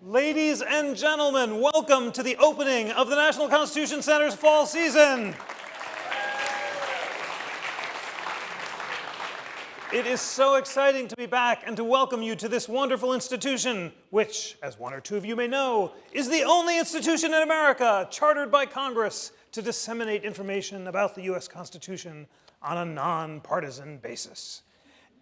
Ladies and gentlemen, welcome to the opening of the National Constitution Center's fall season. It is so exciting to be back and to welcome you to this wonderful institution, which, as one or two of you may know, is the only institution in America chartered by Congress to disseminate information about the U.S. Constitution on a nonpartisan basis.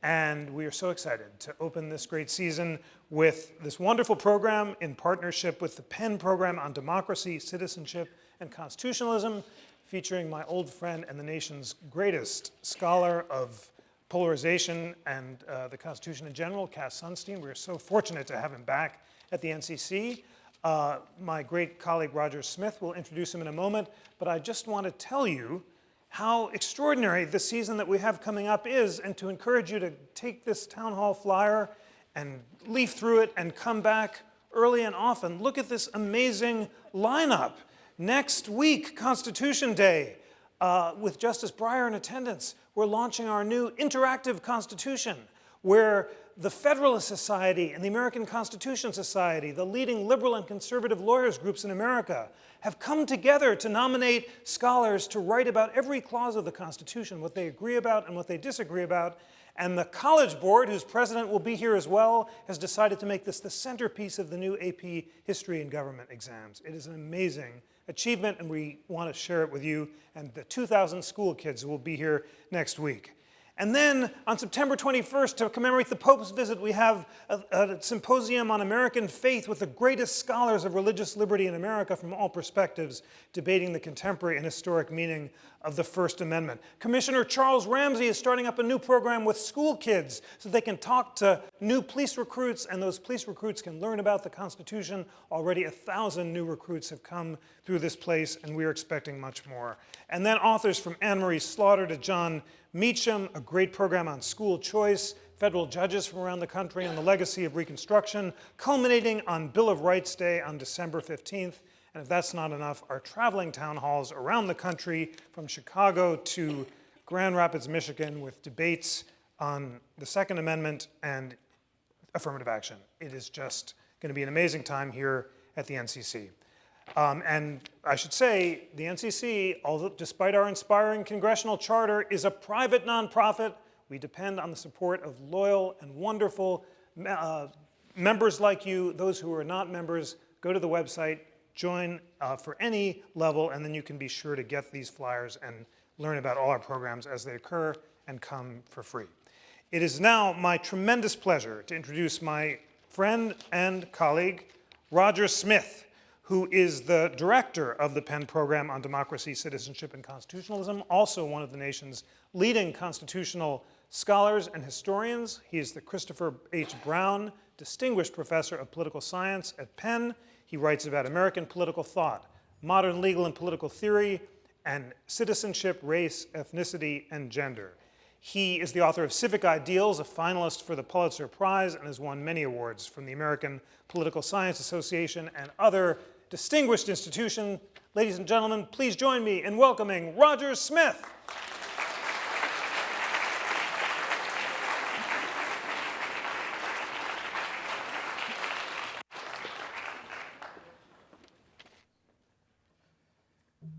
And we are so excited to open this great season with this wonderful program in partnership with the Penn program on democracy, citizenship, and constitutionalism, featuring my old friend and the nation's greatest scholar of polarization and the Constitution in general, Cass Sunstein. We are so fortunate to have him back at the NCC. My great colleague Roger Smith will introduce him in a moment, but I just want to tell you how extraordinary the season that we have coming up is, and to encourage you to take this town hall flyer and leaf through it and come back early and often. Look at this amazing lineup. Next week, Constitution Day, with Justice Breyer in attendance, we're launching our new interactive Constitution, where the Federalist Society and the American Constitution Society, the leading liberal and conservative lawyers groups in America, have come together to nominate scholars to write about every clause of the Constitution, what they agree about and what they disagree about. And the College Board, whose president will be here as well, has decided to make this the centerpiece of the new AP History and Government exams. It is an amazing achievement, and we want to share it with you and the 2,000 school kids who will be here next week. And then on September 21st, to commemorate the Pope's visit, we have a symposium on American faith with the greatest scholars of religious liberty in America from all perspectives, debating the contemporary and historic meaning of the First Amendment. Commissioner Charles Ramsey is starting up a new program with school kids so they can talk to new police recruits, and those police recruits can learn about the Constitution. Already 1,000 new recruits have come through this place, and we are expecting much more. And then authors from Anne Marie Slaughter to John Meacham, a great program on school choice, federal judges from around the country on the legacy of Reconstruction, culminating on Bill of Rights Day on December 15th. And if that's not enough, our traveling town halls around the country, from Chicago to Grand Rapids, Michigan, with debates on the Second Amendment and affirmative action. It is just going to be an amazing time here at the NCC. And I should say, the NCC, although despite our inspiring congressional charter, is a private nonprofit. We depend on the support of loyal and wonderful members like you. Those who are not members, go to the website, join for any level, and then you can be sure to get these flyers and learn about all our programs as they occur and come for free. It is now my tremendous pleasure to introduce my friend and colleague, Roger Smith, who is the director of the Penn program on democracy, citizenship, and constitutionalism, also one of the nation's leading constitutional scholars and historians. He is the Christopher H. Brown Distinguished Professor of Political Science at Penn. He writes about American political thought, modern legal and political theory, and citizenship, race, ethnicity, and gender. He is the author of Civic Ideals, a finalist for the Pulitzer Prize, and has won many awards from the American Political Science Association and other distinguished institutions. Ladies and gentlemen, please join me in welcoming Roger Smith.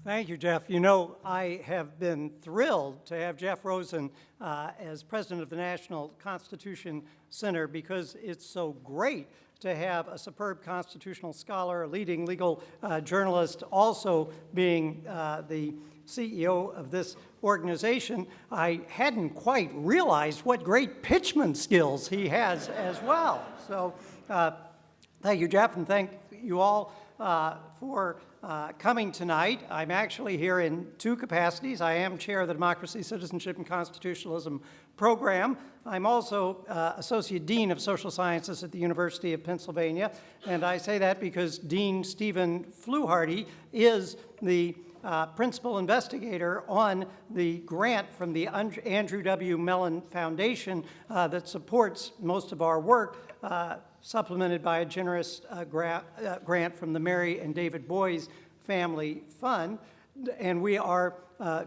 Thank you, Jeff. You know, I have been thrilled to have Jeff Rosen as president of the National Constitution Center, because it's so great to have a superb constitutional scholar, a leading legal journalist, also being the CEO of this organization. I hadn't quite realized what great pitchman skills he has as well. So thank you, Jeff, and thank you all for coming tonight. I'm actually here in two capacities. I am chair of the Democracy, Citizenship, and Constitutionalism program. I'm also Associate Dean of Social Sciences at the University of Pennsylvania, and I say that because Dean Stephen Fluharty is the principal investigator on the grant from the Andrew W. Mellon Foundation that supports most of our work, supplemented by a generous grant from the Mary and David Boys Family Fund. And we are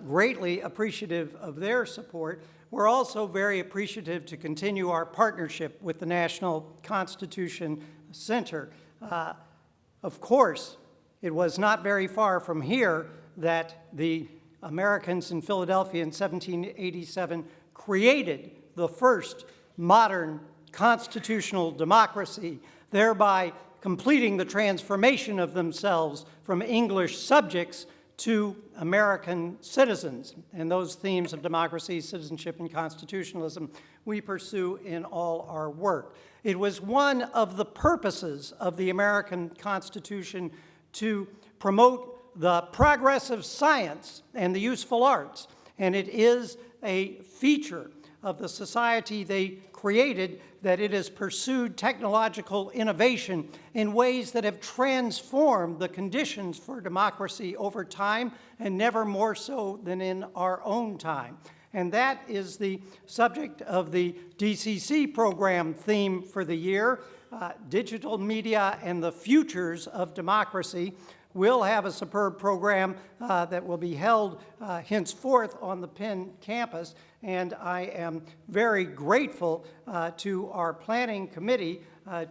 greatly appreciative of their support. We're also very appreciative to continue our partnership with the National Constitution Center. Of course, it was not very far from here that the Americans in Philadelphia in 1787 created the first modern constitutional democracy, thereby completing the transformation of themselves from English subjects to American citizens. And those themes of democracy, citizenship, and constitutionalism we pursue in all our work. It was one of the purposes of the American Constitution to promote the progress of science and the useful arts, and it is a feature of the society they created that it has pursued technological innovation in ways that have transformed the conditions for democracy over time, and never more so than in our own time. And that is the subject of the DCC program theme for the year, Digital Media and the Futures of Democracy. We'll have a superb program that will be held henceforth on the Penn campus, and I am very grateful to our planning committee,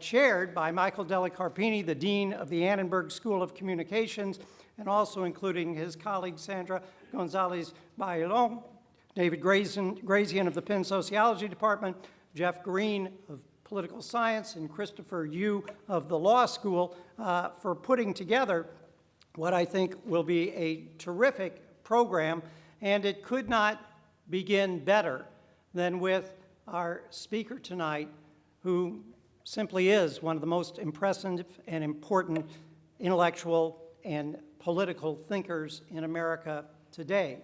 chaired by Michael Della-Carpini, the Dean of the Annenberg School of Communications, and also including his colleague Sandra Gonzalez-Bailon, David Grazian of the Penn Sociology Department, Jeff Green of Political Science, and Christopher Yu of the Law School for putting together what I think will be a terrific program, and it could not begin better than with our speaker tonight, who simply is one of the most impressive and important intellectual and political thinkers in America today.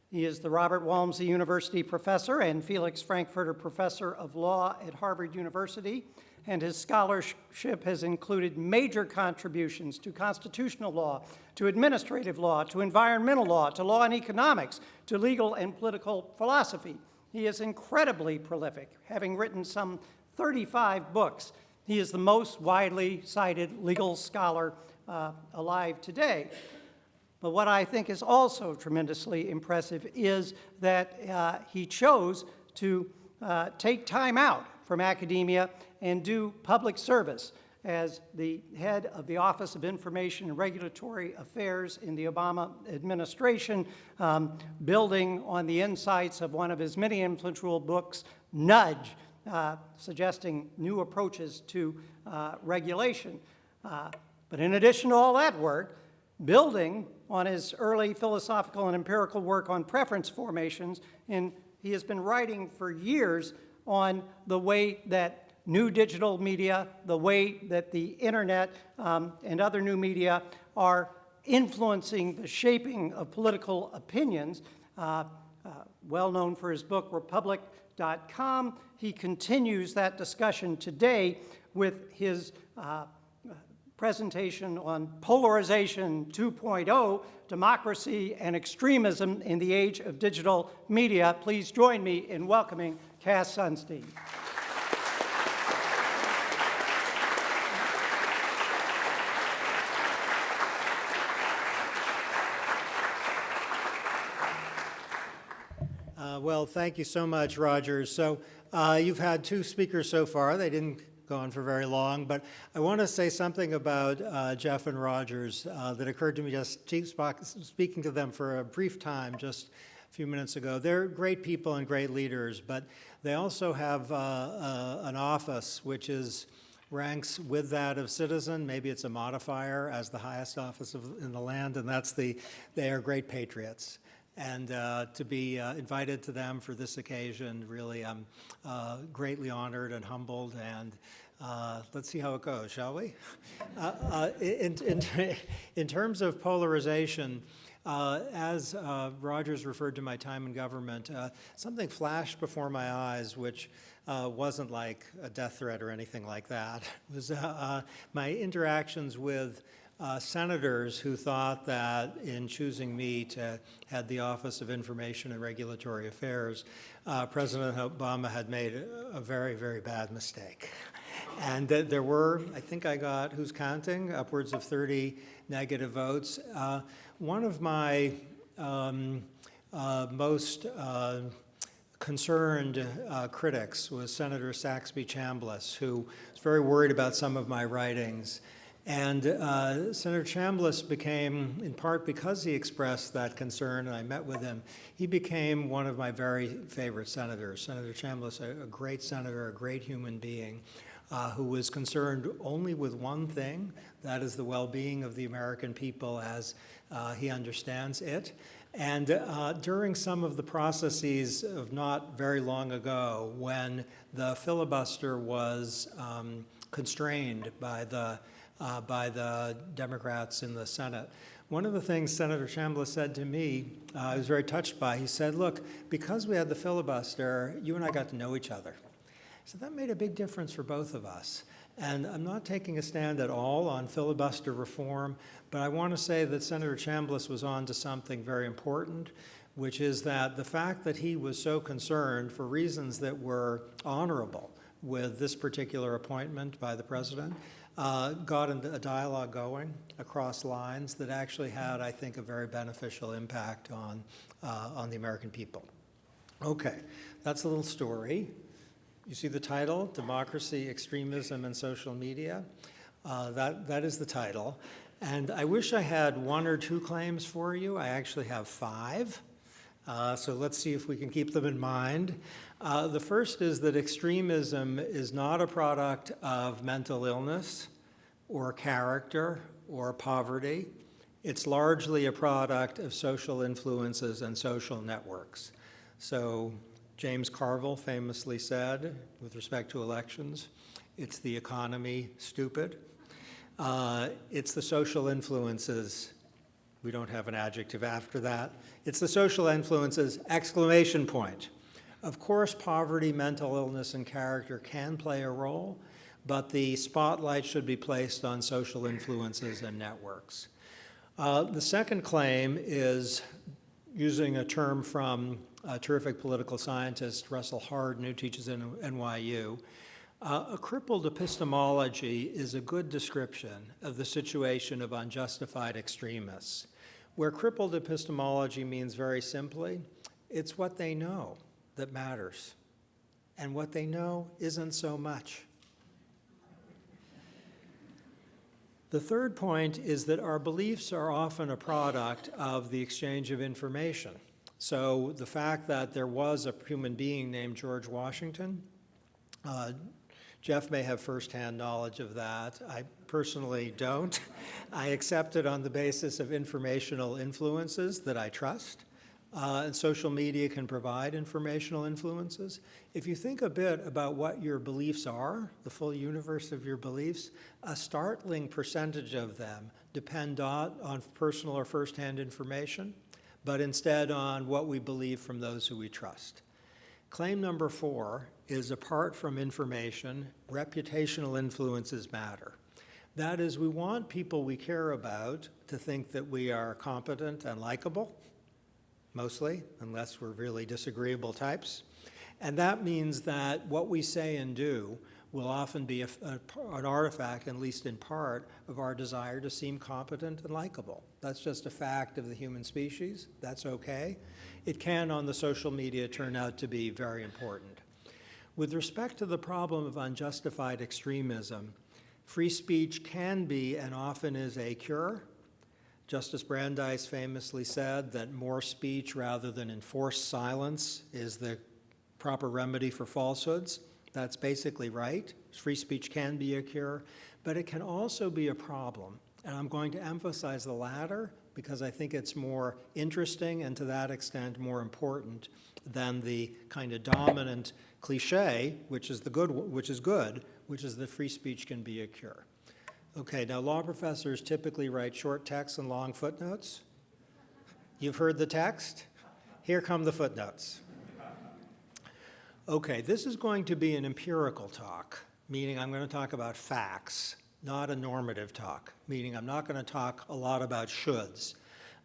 He is the Robert Walmsley University Professor and Felix Frankfurter Professor of Law at Harvard University, and his scholarship has included major contributions to constitutional law, to administrative law, to environmental law, to law and economics, to legal and political philosophy. He is incredibly prolific, having written some 35 books. He is the most widely cited legal scholar alive today. But what I think is also tremendously impressive is that he chose to take time out from academia and do public service as the head of the Office of Information and Regulatory Affairs in the Obama administration, building on the insights of one of his many influential books, Nudge, suggesting new approaches to regulation. But in addition to all that work, building on his early philosophical and empirical work on preference formations, and he has been writing for years on the way that new digital media, the way that the internet and other new media are influencing the shaping of political opinions. Well known for his book, Republic.com. He continues that discussion today with his presentation on Polarization 2.0, Democracy and Extremism in the Age of Digital Media. Please join me in welcoming Cass Sunstein. Well, thank you so much, Rogers. So you've had two speakers so far. They didn't go on for very long, but I want to say something about Jeff and Rogers that occurred to me just speaking to them for a brief time just a few minutes ago. They're great people and great leaders, but they also have an office which ranks with that of citizen. Maybe it's a modifier as the highest office in the land, and that's they are great patriots. And to be invited to them for this occasion, really, I'm greatly honored and humbled, and let's see how it goes, shall we? In terms of polarization, as Rogers referred to my time in government, something flashed before my eyes which wasn't like a death threat or anything like that. It was my interactions with senators who thought that in choosing me to head the Office of Information and Regulatory Affairs, President Obama had made a very, very bad mistake. And there were, I think I got, who's counting, upwards of 30 negative votes. One of my most concerned critics was Senator Saxby Chambliss, who was very worried about some of my writings. And Senator Chambliss became, in part because he expressed that concern, and I met with him, he became one of my very favorite senators. Senator Chambliss, a great senator, a great human being, who was concerned only with one thing, that is the well-being of the American people as he understands it. And during some of the processes of not very long ago, when the filibuster was constrained by the Democrats in the Senate, one of the things Senator Chambliss said to me, I was very touched by, he said, look, because we had the filibuster, you and I got to know each other. So that made a big difference for both of us. And I'm not taking a stand at all on filibuster reform, but I want to say that Senator Chambliss was on to something very important, which is that the fact that he was so concerned for reasons that were honorable with this particular appointment by the president got a dialogue going across lines that actually had, I think, a very beneficial impact on the American people. Okay, that's a little story. You see the title, Democracy, Extremism, and Social Media? That is the title. And I wish I had one or two claims for you. I actually have 5. So let's see if we can keep them in mind. The first is that extremism is not a product of mental illness or character or poverty. It's largely a product of social influences and social networks. So James Carville famously said, with respect to elections, it's the economy, stupid. It's the social influences. We don't have an adjective after that. It's the social influences, exclamation point. Of course, poverty, mental illness, and character can play a role, but the spotlight should be placed on social influences and networks. The second claim is using a term from a terrific political scientist, Russell Hardin, who teaches in NYU. A crippled epistemology is a good description of the situation of unjustified extremists, where crippled epistemology means very simply, it's what they know that matters, and what they know isn't so much. The third point is that our beliefs are often a product of the exchange of information. So the fact that there was a human being named George Washington, Jeff may have firsthand knowledge of that. I personally don't. I accept it on the basis of informational influences that I trust. And social media can provide informational influences. If you think a bit about what your beliefs are, the full universe of your beliefs, a startling percentage of them depend not on personal or firsthand information, but instead on what we believe from those who we trust. Claim number 4 is, apart from information, reputational influences matter. That is, we want people we care about to think that we are competent and likable, mostly, unless we're really disagreeable types. And that means that what we say and do will often be an artifact, at least in part, of our desire to seem competent and likable. That's just a fact of the human species. That's okay. It can, on the social media, turn out to be very important. With respect to the problem of unjustified extremism, free speech can be and often is a cure. Justice Brandeis famously said that more speech rather than enforced silence is the proper remedy for falsehoods. That's basically right. Free speech can be a cure, but it can also be a problem. And I'm going to emphasize the latter because I think it's more interesting and to that extent more important than the kind of dominant cliche, which is that free speech can be a cure. Okay, now law professors typically write short texts and long footnotes. You've heard the text? Here come the footnotes. Okay, this is going to be an empirical talk, meaning I'm going to talk about facts, not a normative talk, meaning I'm not going to talk a lot about shoulds.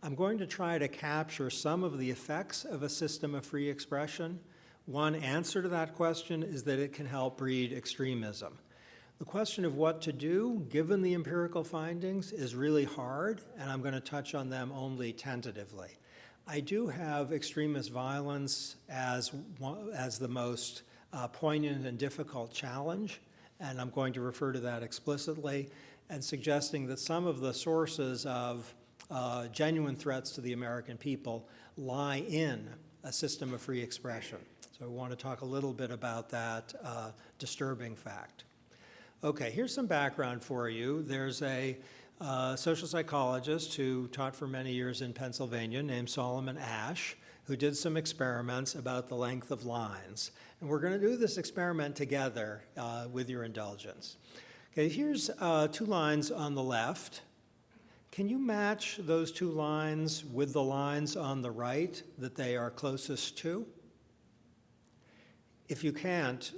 I'm going to try to capture some of the effects of a system of free expression. One answer to that question is that it can help breed extremism. The question of what to do, given the empirical findings, is really hard, and I'm going to touch on them only tentatively. I do have extremist violence as the most poignant and difficult challenge, and I'm going to refer to that explicitly, and suggesting that some of the sources of genuine threats to the American people lie in a system of free expression. So I want to talk a little bit about that disturbing fact. Okay, here's some background for you. There's a social psychologist who taught for many years in Pennsylvania named Solomon Asch, who did some experiments about the length of lines. And we're going to do this experiment together with your indulgence. Okay, here's 2 lines on the left. Can you match those 2 lines with the lines on the right that they are closest to? If you can't,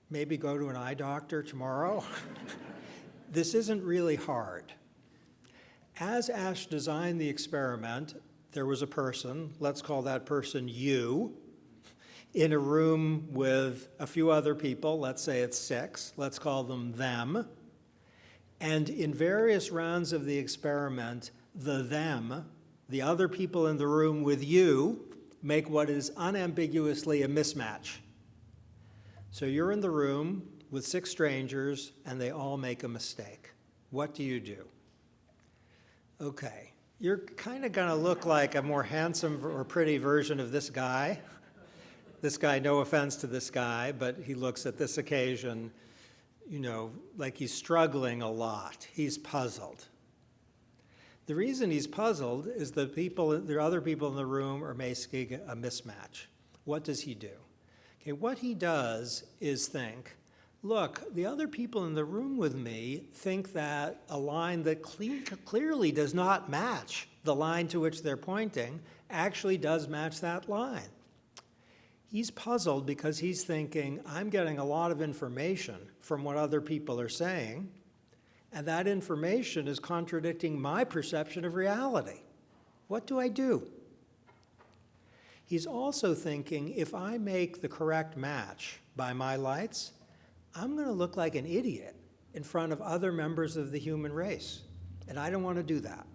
maybe go to an eye doctor tomorrow. This isn't really hard. As Asch designed the experiment, there was a person, let's call that person you, in a room with a few other people, let's say it's 6, let's call them them. And in various rounds of the experiment, the them, the other people in the room with you, make what is unambiguously a mismatch. So you're in the room with 6 strangers, and they all make a mistake. What do you do? Okay, you're kind of going to look like a more handsome or pretty version of this guy. This guy, no offense to this guy, but he looks at this occasion, you know, like he's struggling a lot. He's puzzled. The reason he's puzzled is the other people in the room are making a mismatch. What does he do? Okay, what he does is think, look, the other people in the room with me think that a line that clearly does not match the line to which they're pointing actually does match that line. He's puzzled because he's thinking, I'm getting a lot of information from what other people are saying, and that information is contradicting my perception of reality. What do I do? He's also thinking, if I make the correct match by my lights, I'm going to look like an idiot in front of other members of the human race, and I don't want to do that.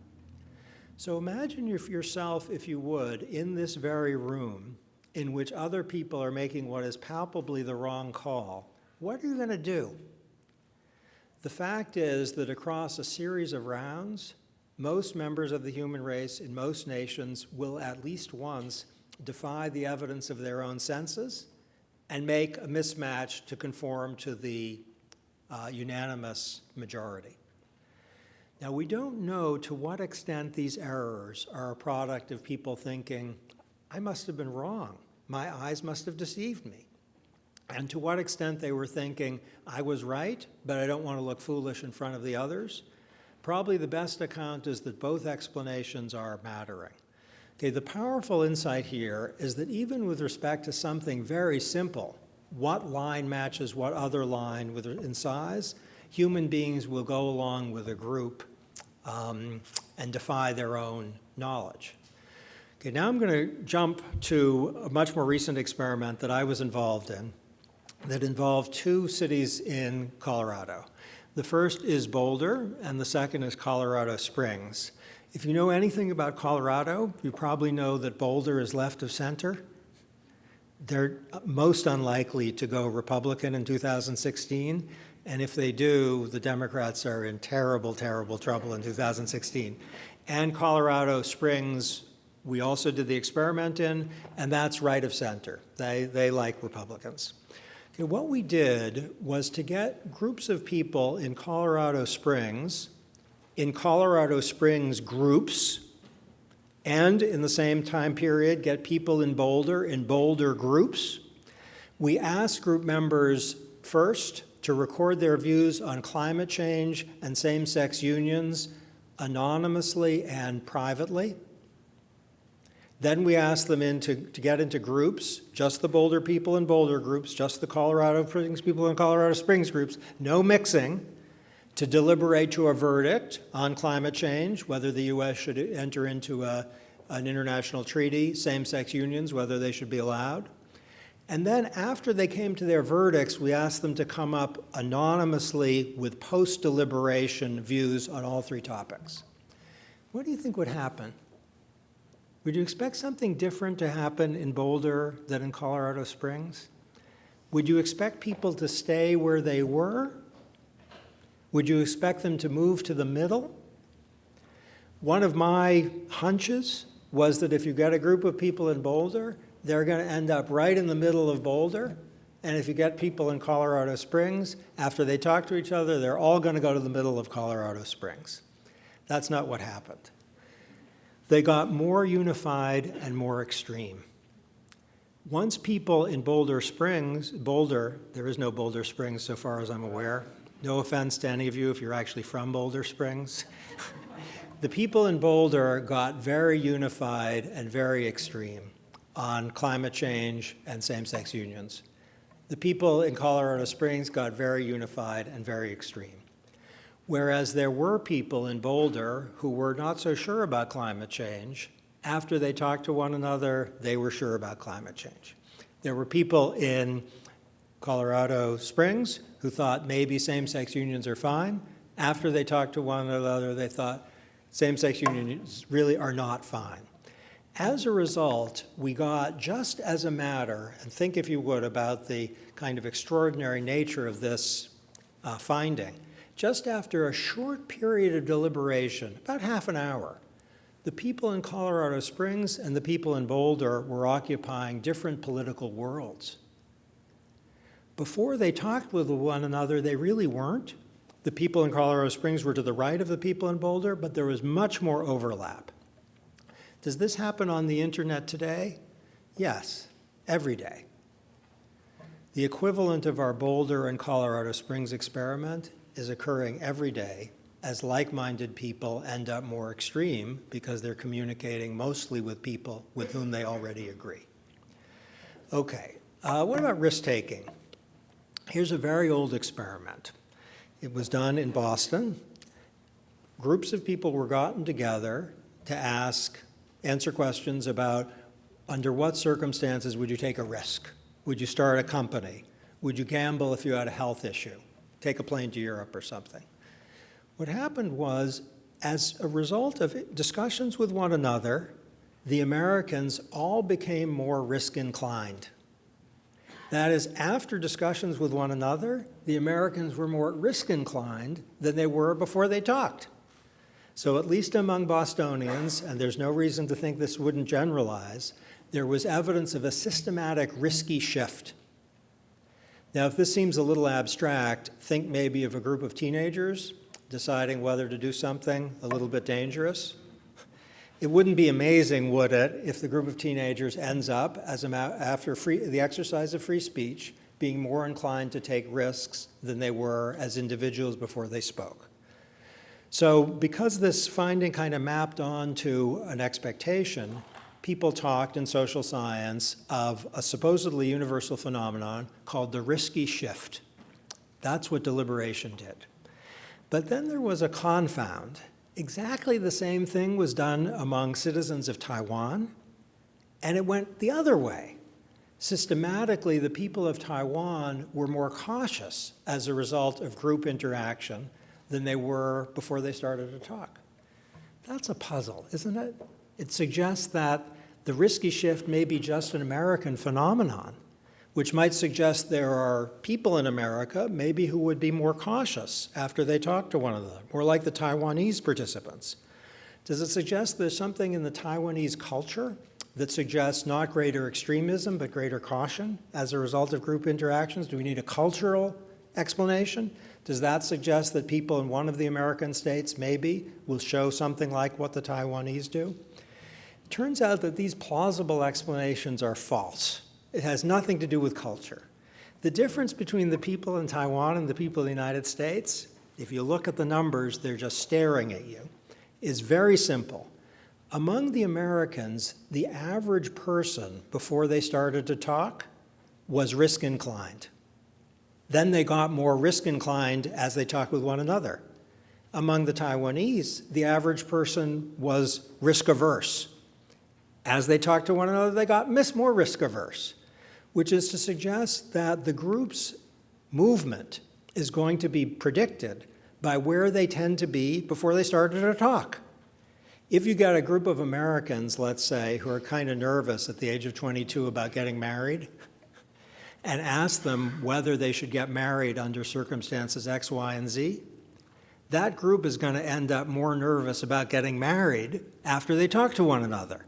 So imagine yourself, if you would, in this very room in which other people are making what is palpably the wrong call. What are you going to do? The fact is that across a series of rounds, most members of the human race in most nations will at least once defy the evidence of their own senses and make a mismatch to conform to the unanimous majority. Now, we don't know to what extent these errors are a product of people thinking, I must have been wrong. My eyes must have deceived me. And to what extent they were thinking, I was right, but I don't want to look foolish in front of the others. Probably the best account is that both explanations are mattering. Okay, the powerful insight here is that even with respect to something very simple, what line matches what other line in size, human beings will go along with a group and defy their own knowledge. Okay, now I'm going to jump to a much more recent experiment that I was involved in that involved 2 cities in Colorado. The first is Boulder, and the second is Colorado Springs. If you know anything about Colorado, you probably know that Boulder is left of center. They're most unlikely to go Republican in 2016, and if they do, the Democrats are in terrible, terrible trouble in 2016. And Colorado Springs, we also did the experiment in, and that's right of center. They like Republicans. Okay, what we did was to get groups of people in Colorado Springs groups, and in the same time period, get people in Boulder groups. We asked group members first to record their views on climate change and same-sex unions anonymously and privately. Then we asked them to get into groups, just the Boulder people in Boulder groups, just the Colorado Springs people in Colorado Springs groups, no mixing, to deliberate to a verdict on climate change, whether the U.S. should enter into an international treaty, same-sex unions, whether they should be allowed. And then after they came to their verdicts, we asked them to come up anonymously with post-deliberation views on all 3 topics. What do you think would happen? Would you expect something different to happen in Boulder than in Colorado Springs? Would you expect people to stay where they were? Would you expect them to move to the middle? One of my hunches was that if you get a group of people in Boulder, they're going to end up right in the middle of Boulder. And if you get people in Colorado Springs, after they talk to each other, they're all going to go to the middle of Colorado Springs. That's not what happened. They got more unified and more extreme. Once people in Boulder, there is no Boulder Springs so far as I'm aware. No offense to any of you if you're actually from Boulder Springs. The people in Boulder got very unified and very extreme on climate change and same-sex unions. The people in Colorado Springs got very unified and very extreme. Whereas there were people in Boulder who were not so sure about climate change. After they talked to one another, they were sure about climate change. There were people in Colorado Springs who thought maybe same-sex unions are fine. After they talked to one another, they thought same-sex unions really are not fine. As a result, we got, just as a matter, and think if you would about the kind of extraordinary nature of this finding, just after a short period of deliberation, about half an hour, the people in Colorado Springs and the people in Boulder were occupying different political worlds. Before they talked with one another, they really weren't. The people in Colorado Springs were to the right of the people in Boulder, but there was much more overlap. Does this happen on the internet today? Yes, every day. The equivalent of our Boulder and Colorado Springs experiment is occurring every day as like-minded people end up more extreme because they're communicating mostly with people with whom they already agree. Okay, what about risk-taking? Here's a very old experiment. It was done in Boston. Groups of people were gotten together to answer questions about under what circumstances would you take a risk? Would you start a company? Would you gamble if you had a health issue? Take a plane to Europe or something. What happened was, as a result of discussions with one another, the Americans all became more risk-inclined. That is, after discussions with one another, the Americans were more risk-inclined than they were before they talked. So at least among Bostonians, and there's no reason to think this wouldn't generalize, there was evidence of a systematic risky shift. Now, if this seems a little abstract, think maybe of a group of teenagers deciding whether to do something a little bit dangerous. It wouldn't be amazing, would it, if the group of teenagers ends up, after the exercise of free speech, being more inclined to take risks than they were as individuals before they spoke. So because this finding kind of mapped onto an expectation, people talked in social science of a supposedly universal phenomenon called the risky shift. That's what deliberation did. But then there was a confound. Exactly the same thing was done among citizens of Taiwan, and it went the other way. Systematically, the people of Taiwan were more cautious as a result of group interaction than they were before they started to talk. That's a puzzle, isn't it? It suggests that the risky shift may be just an American phenomenon, which might suggest there are people in America maybe who would be more cautious after they talk to one another, more like the Taiwanese participants. Does it suggest there's something in the Taiwanese culture that suggests not greater extremism, but greater caution as a result of group interactions? Do we need a cultural explanation? Does that suggest that people in one of the American states maybe will show something like what the Taiwanese do? It turns out that these plausible explanations are false. It has nothing to do with culture. The difference between the people in Taiwan and the people in the United States, if you look at the numbers, they're just staring at you, is very simple. Among the Americans, the average person, before they started to talk, was risk-inclined. Then they got more risk-inclined as they talked with one another. Among the Taiwanese, the average person was risk-averse. As they talked to one another, they got more risk-averse, which is to suggest that the group's movement is going to be predicted by where they tend to be before they started to talk. If you got a group of Americans, let's say, who are kind of nervous at the age of 22 about getting married, and ask them whether they should get married under circumstances X, Y, and Z, that group is going to end up more nervous about getting married after they talk to one another.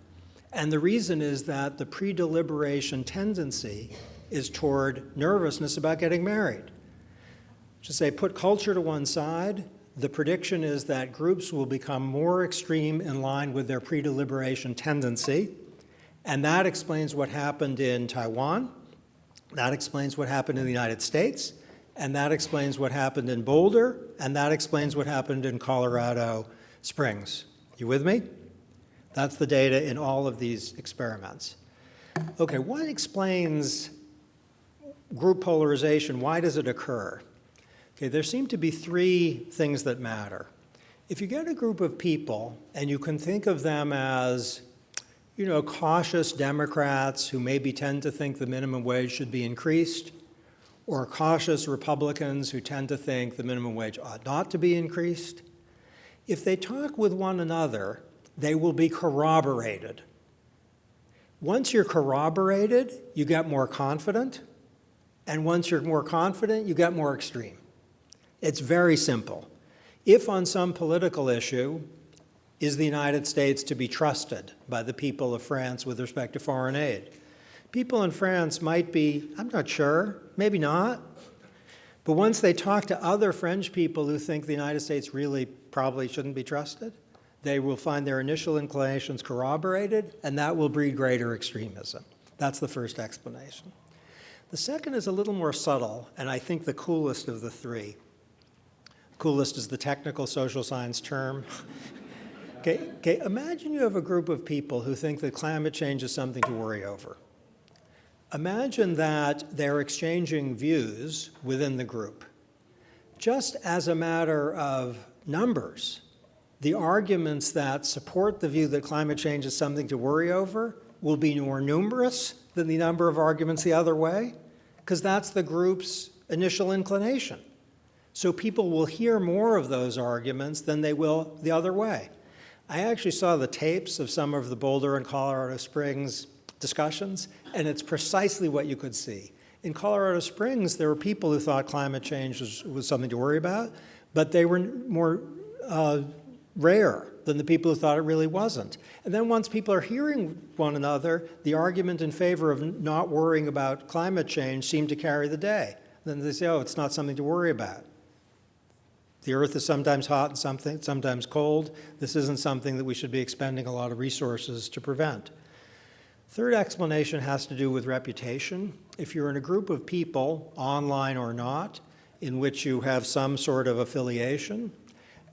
And the reason is that the pre-deliberation tendency is toward nervousness about getting married. To say, put culture to one side, the prediction is that groups will become more extreme in line with their pre-deliberation tendency, and that explains what happened in Taiwan, that explains what happened in the United States, and that explains what happened in Boulder, and that explains what happened in Colorado Springs. You with me? That's the data in all of these experiments. Okay, what explains group polarization? Why does it occur? Okay, there seem to be three things that matter. If you get a group of people and you can think of them as, cautious Democrats who maybe tend to think the minimum wage should be increased, or cautious Republicans who tend to think the minimum wage ought not to be increased, if they talk with one another, they will be corroborated. Once you're corroborated, you get more confident, and once you're more confident, you get more extreme. It's very simple. If on some political issue, is the United States to be trusted by the people of France with respect to foreign aid? People in France might be, I'm not sure, maybe not. But once they talk to other French people who think the United States really probably shouldn't be trusted, they will find their initial inclinations corroborated, and that will breed greater extremism. That's the first explanation. The second is a little more subtle, and I think the coolest of the three. Coolest is the technical social science term. Okay, imagine you have a group of people who think that climate change is something to worry over. Imagine that they're exchanging views within the group. Just as a matter of numbers, the arguments that support the view that climate change is something to worry over will be more numerous than the number of arguments the other way, because that's the group's initial inclination. So people will hear more of those arguments than they will the other way. I actually saw the tapes of some of the Boulder and Colorado Springs discussions, and it's precisely what you could see. In Colorado Springs, there were people who thought climate change was something to worry about, but they were more rare than the people who thought it really wasn't. And then once people are hearing one another, the argument in favor of not worrying about climate change seemed to carry the day. Then they say, oh, it's not something to worry about. The earth is sometimes hot and sometimes cold. This isn't something that we should be expending a lot of resources to prevent. Third explanation has to do with reputation. If you're in a group of people, online or not, in which you have some sort of affiliation,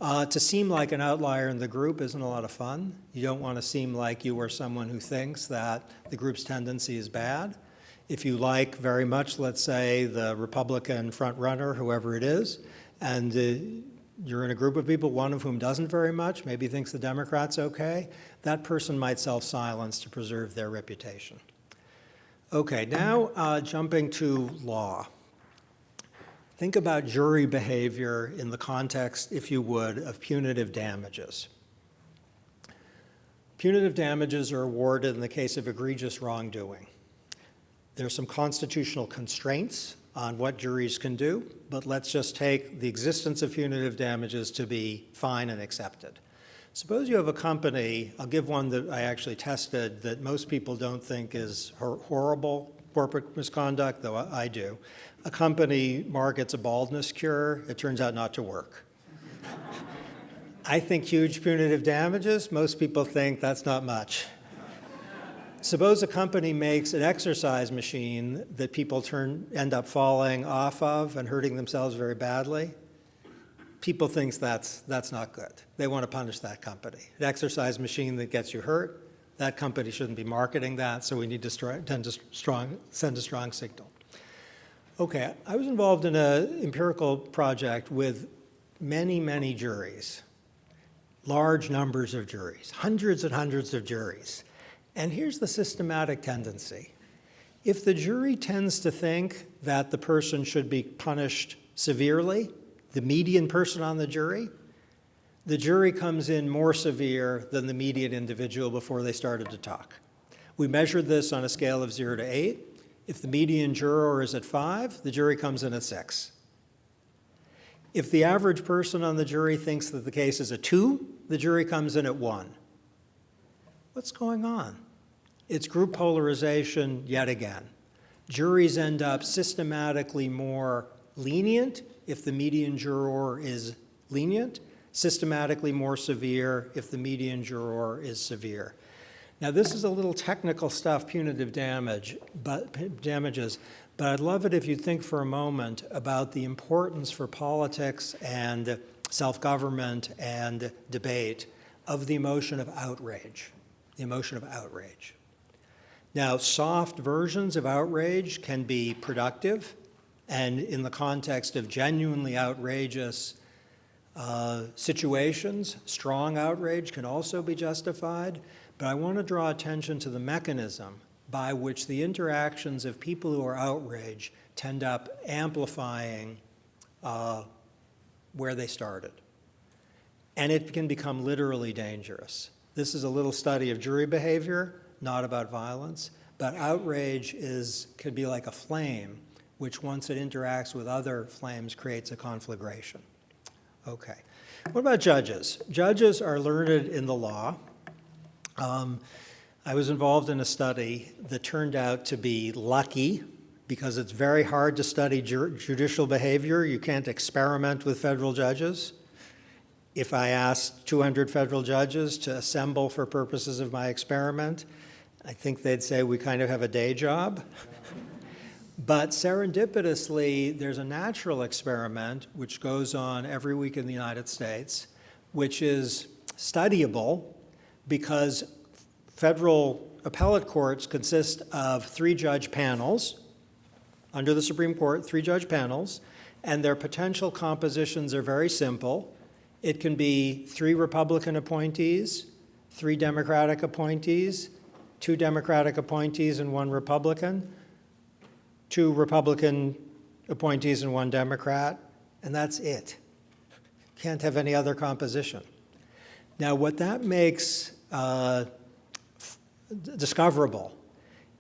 to seem like an outlier in the group isn't a lot of fun. You don't want to seem like you are someone who thinks that the group's tendency is bad. If you like very much, let's say, the Republican front runner, whoever it is, and you're in a group of people, one of whom doesn't very much, maybe thinks the Democrat's okay, that person might self-silence to preserve their reputation. Okay, now jumping to law. Think about jury behavior in the context, if you would, of punitive damages. Punitive damages are awarded in the case of egregious wrongdoing. There's some constitutional constraints on what juries can do, but let's just take the existence of punitive damages to be fine and accepted. Suppose you have a company, I'll give one that I actually tested that most people don't think is horrible corporate misconduct, though I do. A company markets a baldness cure, it turns out not to work. I think huge punitive damages, most people think that's not much. Suppose a company makes an exercise machine that people end up falling off of and hurting themselves very badly. People think that's not good. They want to punish that company. An exercise machine that gets you hurt, that company shouldn't be marketing that, so we need to send a strong signal. Okay, I was involved in an empirical project with many, many juries, large numbers of juries, hundreds and hundreds of juries. And here's the systematic tendency. If the jury tends to think that the person should be punished severely, the median person on the jury, the jury comes in more severe than the median individual before they started to talk. We measured this on a scale of 0 to 8. If the median juror is at 5, the jury comes in at 6. If the average person on the jury thinks that the case is a 2, the jury comes in at 1. What's going on? It's group polarization yet again. Juries end up systematically more lenient if the median juror is lenient, systematically more severe if the median juror is severe. Now, this is a little technical stuff, punitive damages, but I'd love it if you think for a moment about the importance for politics and self-government and debate of the emotion of outrage, the emotion of outrage. Now, soft versions of outrage can be productive, and in the context of genuinely outrageous situations, strong outrage can also be justified. But I want to draw attention to the mechanism by which the interactions of people who are outraged tend up amplifying where they started. And it can become literally dangerous. This is a little study of jury behavior, not about violence, but outrage could be like a flame, which once it interacts with other flames creates a conflagration. Okay. What about judges? Judges are learned in the law. I was involved in a study that turned out to be lucky because it's very hard to study judicial behavior. You can't experiment with federal judges. If I asked 200 federal judges to assemble for purposes of my experiment, I think they'd say we kind of have a day job. But serendipitously, there's a natural experiment which goes on every week in the United States, which is studyable because federal appellate courts consist of 3-judge panels. Under the Supreme Court, 3-judge panels, and their potential compositions are very simple. It can be 3 Republican appointees, 3 Democratic appointees, 2 Democratic appointees and 1 Republican, 2 Republican appointees and 1 Democrat, and that's it. Can't have any other composition. Now, what that makes discoverable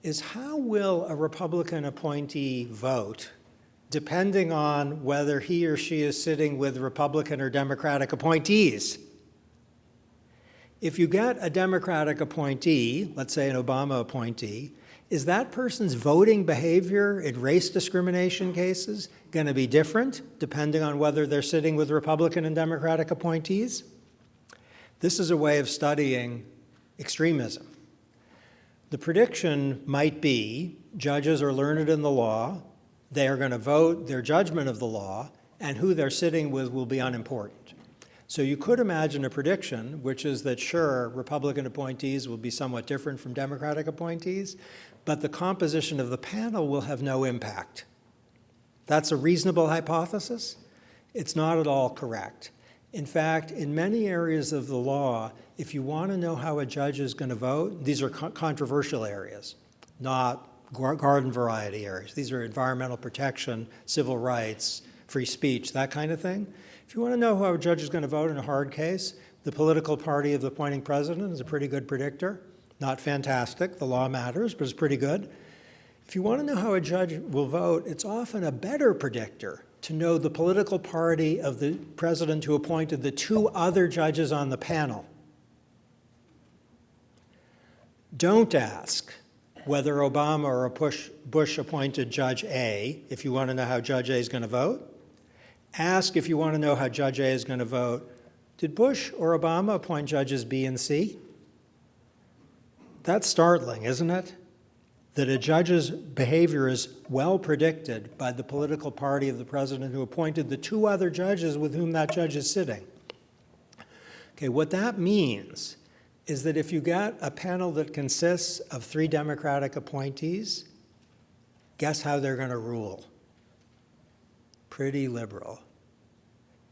is how will a Republican appointee vote depending on whether he or she is sitting with Republican or Democratic appointees. If you get a Democratic appointee, let's say an Obama appointee, is that person's voting behavior in race discrimination cases going to be different depending on whether they're sitting with Republican and Democratic appointees? This is a way of studying extremism. The prediction might be judges are learned in the law, they are going to vote their judgment of the law, and who they're sitting with will be unimportant. So you could imagine a prediction, which is that, sure, Republican appointees will be somewhat different from Democratic appointees, but the composition of the panel will have no impact. That's a reasonable hypothesis. It's not at all correct. In fact, in many areas of the law, if you want to know how a judge is going to vote, these are controversial areas, not garden variety areas. These are environmental protection, civil rights, free speech, that kind of thing. If you want to know how a judge is going to vote in a hard case, the political party of the appointing president is a pretty good predictor. Not fantastic, the law matters, but it's pretty good. If you want to know how a judge will vote, it's often a better predictor to know the political party of the president who appointed the 2 other judges on the panel. Don't ask whether Obama or Bush appointed Judge A if you want to know how Judge A is going to vote. Ask if you want to know how Judge A is going to vote, did Bush or Obama appoint Judges B and C? That's startling, isn't it? That a judge's behavior is well predicted by the political party of the president who appointed the 2 other judges with whom that judge is sitting. Okay, what that means is that if you get a panel that consists of 3 Democratic appointees, guess how they're going to rule? Pretty liberal.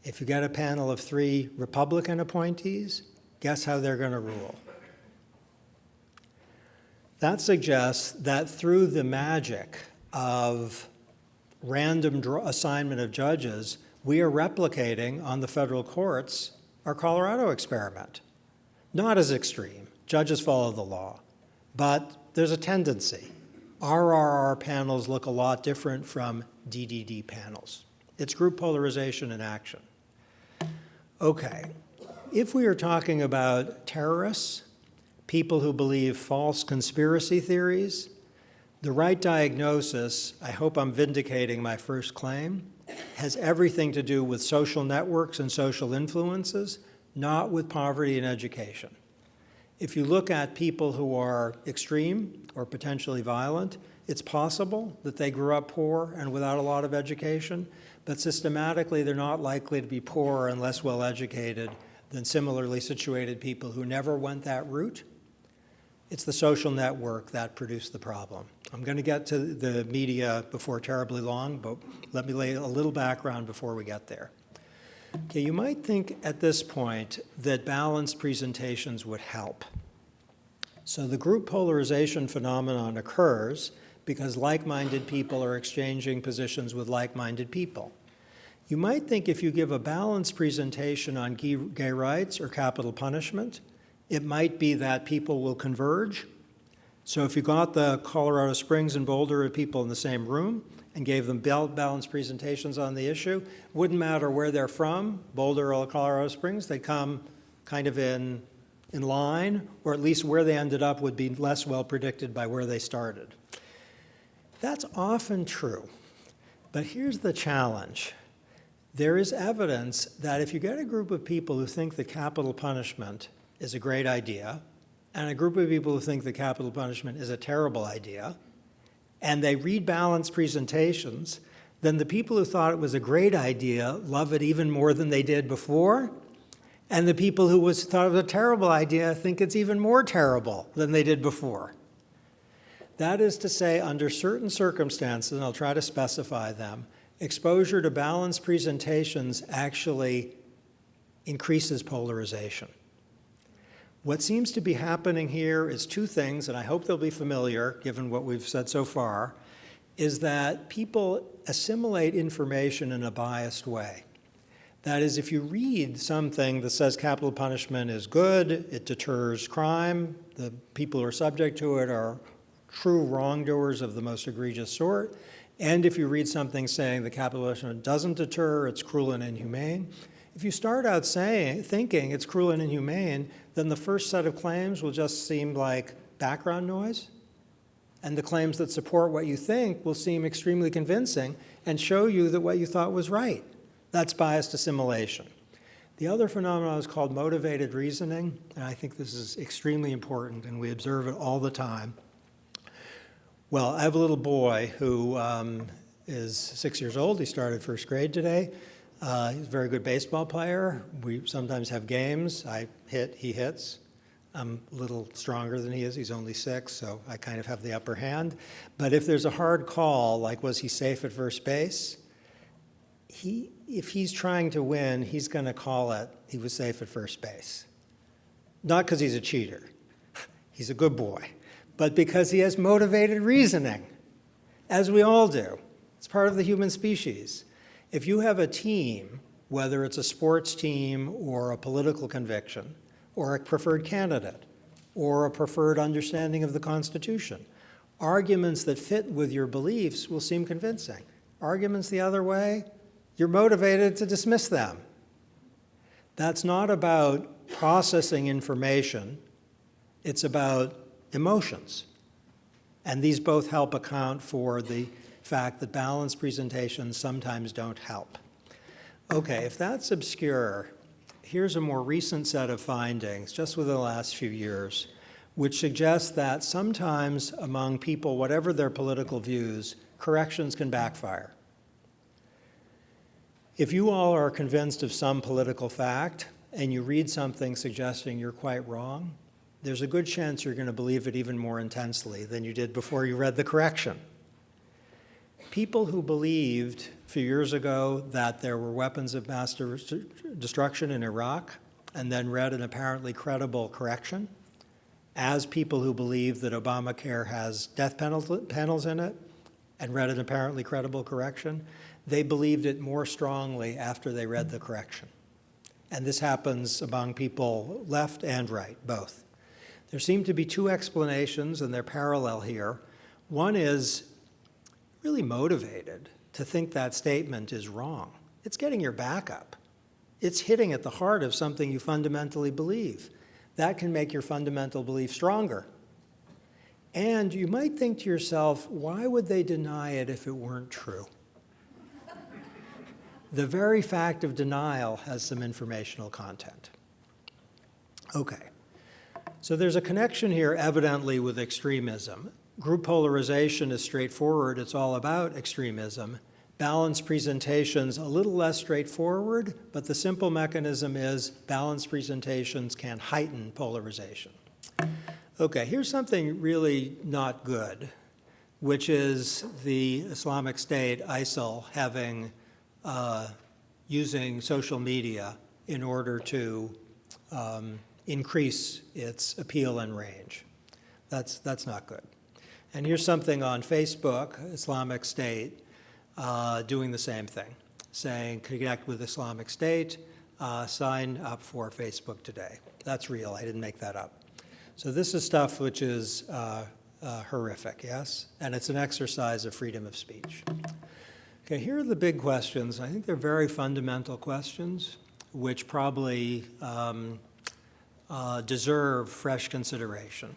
If you get a panel of 3 Republican appointees, guess how they're going to rule? That suggests that through the magic of random assignment of judges, we are replicating on the federal courts our Colorado experiment. Not as extreme. Judges follow the law. But there's a tendency. RRR panels look a lot different from DDD panels. It's group polarization in action. Okay, if we are talking about terrorists, people who believe false conspiracy theories, the right diagnosis, I hope I'm vindicating my first claim, has everything to do with social networks and social influences, not with poverty and education. If you look at people who are extreme or potentially violent, it's possible that they grew up poor and without a lot of education, but systematically they're not likely to be poorer and less well educated than similarly situated people who never went that route. It's the social network that produced the problem. I'm going to get to the media before terribly long, but let me lay a little background before we get there. Okay, you might think at this point that balanced presentations would help. So the group polarization phenomenon occurs because like-minded people are exchanging positions with like-minded people. You might think if you give a balanced presentation on gay rights or capital punishment, it might be that people will converge. So if you got the Colorado Springs and Boulder people in the same room and gave them balanced presentations on the issue, wouldn't matter where they're from, Boulder or Colorado Springs, they'd come kind of in line, or at least where they ended up would be less well predicted by where they started. That's often true, but here's the challenge. There is evidence that if you get a group of people who think that capital punishment is a great idea, and a group of people who think that capital punishment is a terrible idea, and they read balanced presentations, then the people who thought it was a great idea love it even more than they did before, and the people who thought it was a terrible idea think it's even more terrible than they did before. That is to say, under certain circumstances, and I'll try to specify them, exposure to balanced presentations actually increases polarization. What seems to be happening here is two things, and I hope they'll be familiar, given what we've said so far, is that people assimilate information in a biased way. That is, if you read something that says capital punishment is good, it deters crime, the people who are subject to it are true wrongdoers of the most egregious sort, and if you read something saying the capital punishment doesn't deter, it's cruel and inhumane, if you start out thinking it's cruel and inhumane, then the first set of claims will just seem like background noise, and the claims that support what you think will seem extremely convincing and show you that what you thought was right. That's biased assimilation. The other phenomenon is called motivated reasoning, and I think this is extremely important, and we observe it all the time. Well, I have a little boy who is 6 years old. He started first grade today. He's a very good baseball player. We sometimes have games. I hit, he hits. I'm a little stronger than he is. He's only 6, so I kind of have the upper hand. But if there's a hard call, like was he safe at first base, if he's trying to win, he's going to call it he was safe at first base. Not because he's a cheater. He's a good boy. But because he has motivated reasoning, as we all do. It's part of the human species. If you have a team, whether it's a sports team or a political conviction, or a preferred candidate, or a preferred understanding of the Constitution, arguments that fit with your beliefs will seem convincing. Arguments the other way, you're motivated to dismiss them. That's not about processing information, it's about emotions. And these both help account for the fact that balanced presentations sometimes don't help. Okay, if that's obscure, here's a more recent set of findings, just within the last few years, which suggests that sometimes among people, whatever their political views, corrections can backfire. If you all are convinced of some political fact and you read something suggesting you're quite wrong, there's a good chance you're going to believe it even more intensely than you did before you read the correction. People who believed a few years ago that there were weapons of mass destruction in Iraq and then read an apparently credible correction, as people who believe that Obamacare has death panels in it and read an apparently credible correction, they believed it more strongly after they read the correction. And this happens among people left and right, both. There seem to be two explanations, and they're parallel here. One is really motivated to think that statement is wrong. It's getting your back up. It's hitting at the heart of something you fundamentally believe. That can make your fundamental belief stronger. And you might think to yourself, why would they deny it if it weren't true? The very fact of denial has some informational content. Okay, so there's a connection here evidently with extremism. Group polarization is straightforward. It's all about extremism. Balanced presentations, a little less straightforward, but the simple mechanism is balanced presentations can heighten polarization. Okay, here's something really not good, which is the Islamic State, ISIL, having using social media in order to increase its appeal and range. That's not good. And here's something on Facebook, Islamic State, doing the same thing, saying connect with Islamic State, sign up for Facebook today. That's real, I didn't make that up. So this is stuff which is horrific, yes? And it's an exercise of freedom of speech. Okay, here are the big questions. I think they're very fundamental questions, which probably deserve fresh consideration.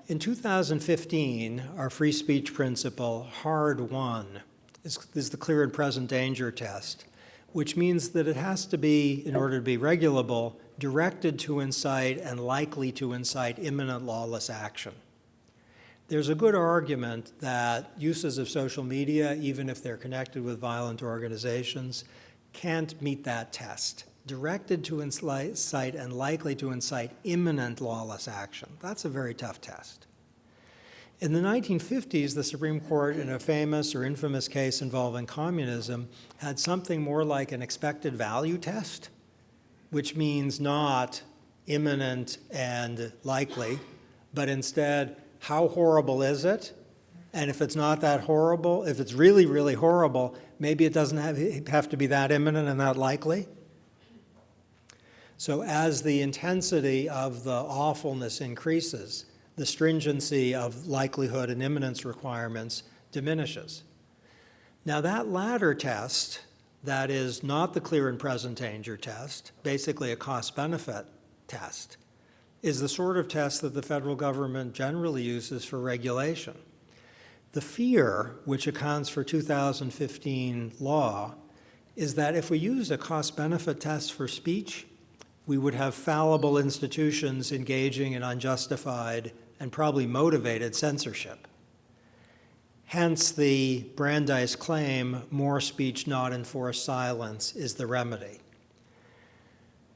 In 2015, our free speech principle, hard won, is the clear and present danger test, which means that it has to be, in order to be regulable, directed to incite and likely to incite imminent lawless action. There's a good argument that uses of social media, even if they're connected with violent organizations, can't meet that test. Directed to incite and likely to incite imminent lawless action. That's a very tough test. In the 1950s, the Supreme Court, in a famous or infamous case involving communism, had something more like an expected value test, which means not imminent and likely, but instead, how horrible is it? And if it's not that horrible, if it's really, really horrible, maybe it doesn't have to be that imminent and that likely. So as the intensity of the awfulness increases, the stringency of likelihood and imminence requirements diminishes. Now that latter test, that is not the clear and present danger test, basically a cost-benefit test, is the sort of test that the federal government generally uses for regulation. The fear, which accounts for 2015 law, is that if we use a cost-benefit test for speech, we would have fallible institutions engaging in unjustified and probably motivated censorship. Hence the Brandeis claim, more speech, not enforced silence, is the remedy.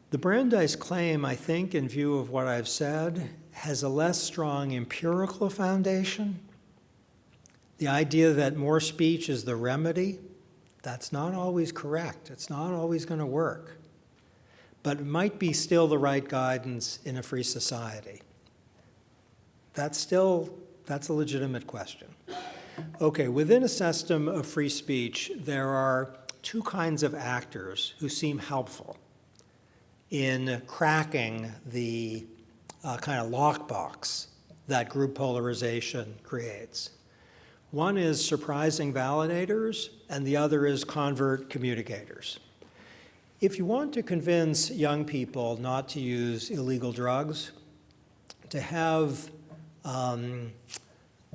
The Brandeis claim, I think, in view of what I've said, has a less strong empirical foundation. The idea that more speech is the remedy, that's not always correct. It's not always going to work. But it might be still the right guidance in a free society. That's a legitimate question. Okay, within a system of free speech, there are two kinds of actors who seem helpful in cracking the kind of lockbox that group polarization creates. One is surprising validators, and the other is convert communicators. If you want to convince young people not to use illegal drugs, to have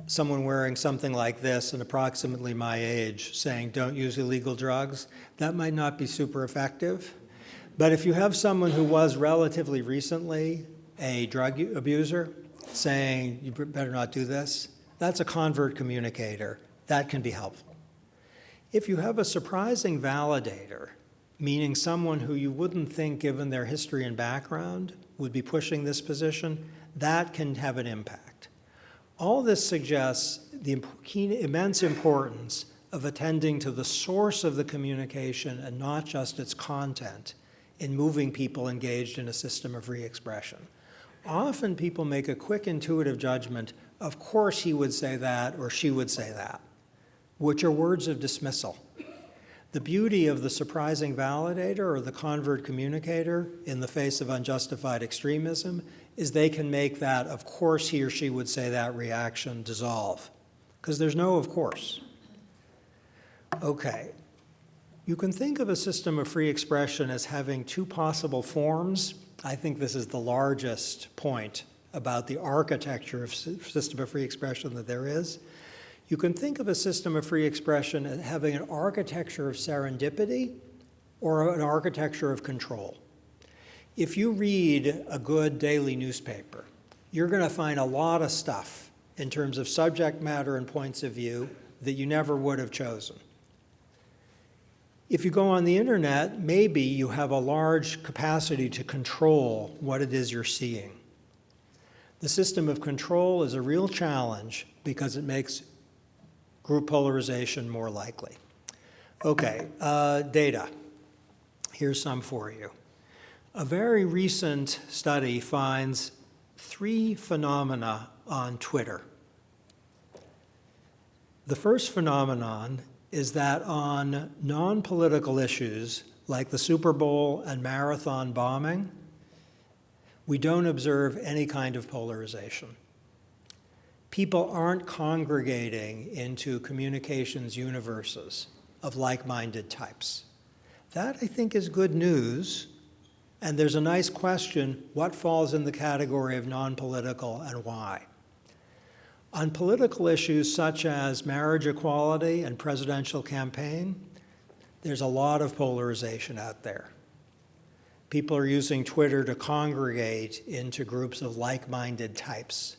someone wearing something like this and approximately my age saying don't use illegal drugs, that might not be super effective. But if you have someone who was relatively recently a drug abuser saying you better not do this, that's a convert communicator. That can be helpful. If you have a surprising validator, meaning someone who you wouldn't think, given their history and background, would be pushing this position, that can have an impact. All this suggests the immense importance of attending to the source of the communication and not just its content in moving people engaged in a system of re-expression. Often people make a quick intuitive judgment, of course he would say that or she would say that, which are words of dismissal. The beauty of the surprising validator or the convert communicator in the face of unjustified extremism is they can make that, of course he or she would say, that reaction dissolve. Because there's no of course. Okay. You can think of a system of free expression as having two possible forms. I think this is the largest point about the architecture of system of free expression that there is. You can think of a system of free expression as having an architecture of serendipity or an architecture of control. If you read a good daily newspaper, you're going to find a lot of stuff in terms of subject matter and points of view that you never would have chosen. If you go on the internet, maybe you have a large capacity to control what it is you're seeing. The system of control is a real challenge because it makes group polarization more likely. Okay, data. Here's some for you. A very recent study finds 3 phenomena on Twitter. The first phenomenon is that on non-political issues like the Super Bowl and marathon bombing, we don't observe any kind of polarization. People aren't congregating into communications universes of like-minded types. That, I think, is good news. And there's a nice question, what falls in the category of non-political and why? On political issues such as marriage equality and presidential campaign, there's a lot of polarization out there. People are using Twitter to congregate into groups of like-minded types.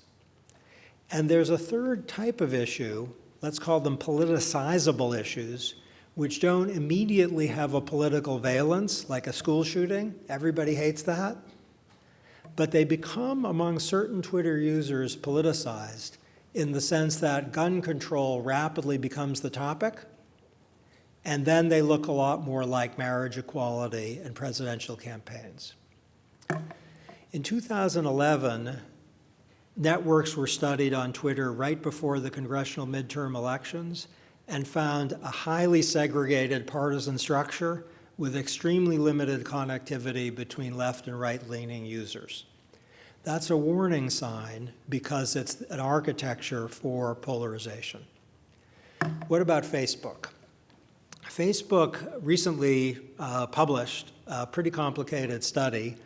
And there's a third type of issue, let's call them politicizable issues, which don't immediately have a political valence, like a school shooting. Everybody hates that. But they become, among certain Twitter users, politicized in the sense that gun control rapidly becomes the topic, and then they look a lot more like marriage equality and presidential campaigns. In 2011, networks were studied on Twitter right before the congressional midterm elections and found a highly segregated partisan structure with extremely limited connectivity between left and right-leaning users. That's a warning sign because it's an architecture for polarization. What about Facebook? Facebook recently published a pretty complicated study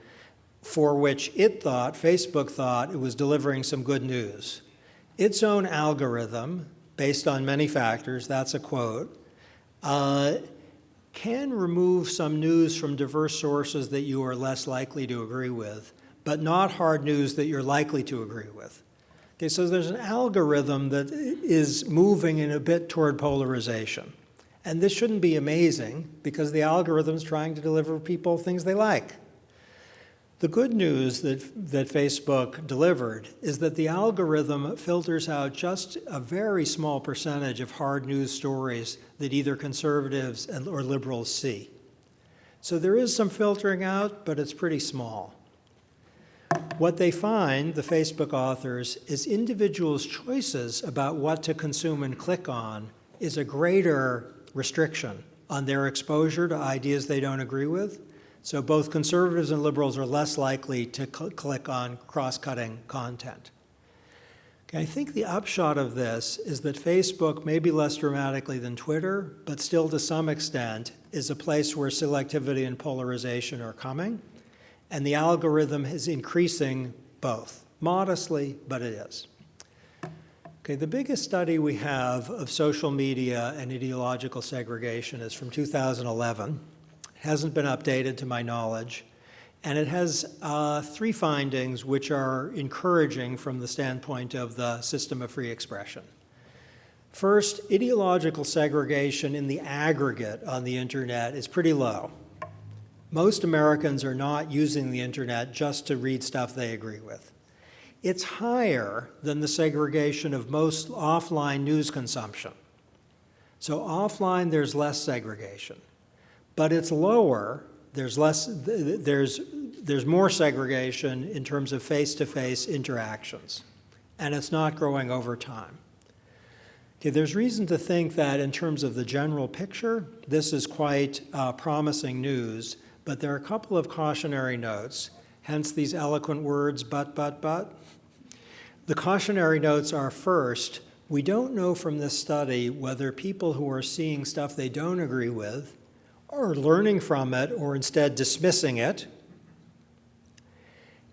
for which Facebook thought it was delivering some good news. Its own algorithm, based on many factors, that's a quote, can remove some news from diverse sources that you are less likely to agree with, but not hard news that you're likely to agree with. Okay, so there's an algorithm that is moving in a bit toward polarization. And this shouldn't be amazing because the algorithm's trying to deliver people things they like. The good news that Facebook delivered is that the algorithm filters out just a very small percentage of hard news stories that either conservatives or liberals see. So there is some filtering out, but it's pretty small. What they find, the Facebook authors, is individuals' choices about what to consume and click on is a greater restriction on their exposure to ideas they don't agree with. So both conservatives and liberals are less likely to click on cross-cutting content. Okay, I think the upshot of this is that Facebook, maybe less dramatically than Twitter, but still to some extent, is a place where selectivity and polarization are coming, and the algorithm is increasing both, modestly, but it is. Okay, the biggest study we have of social media and ideological segregation is from 2011. Hasn't been updated to my knowledge, and it has 3 findings which are encouraging from the standpoint of the system of free expression. First, ideological segregation in the aggregate on the internet is pretty low. Most Americans are not using the internet just to read stuff they agree with. It's higher than the segregation of most offline news consumption. So offline, there's less segregation. But it's lower, there's more segregation in terms of face-to-face interactions, and it's not growing over time. Okay, there's reason to think that in terms of the general picture, this is quite promising news, but there are a couple of cautionary notes, hence these eloquent words, but. The cautionary notes are first, we don't know from this study whether people who are seeing stuff they don't agree with are learning from it or instead dismissing it.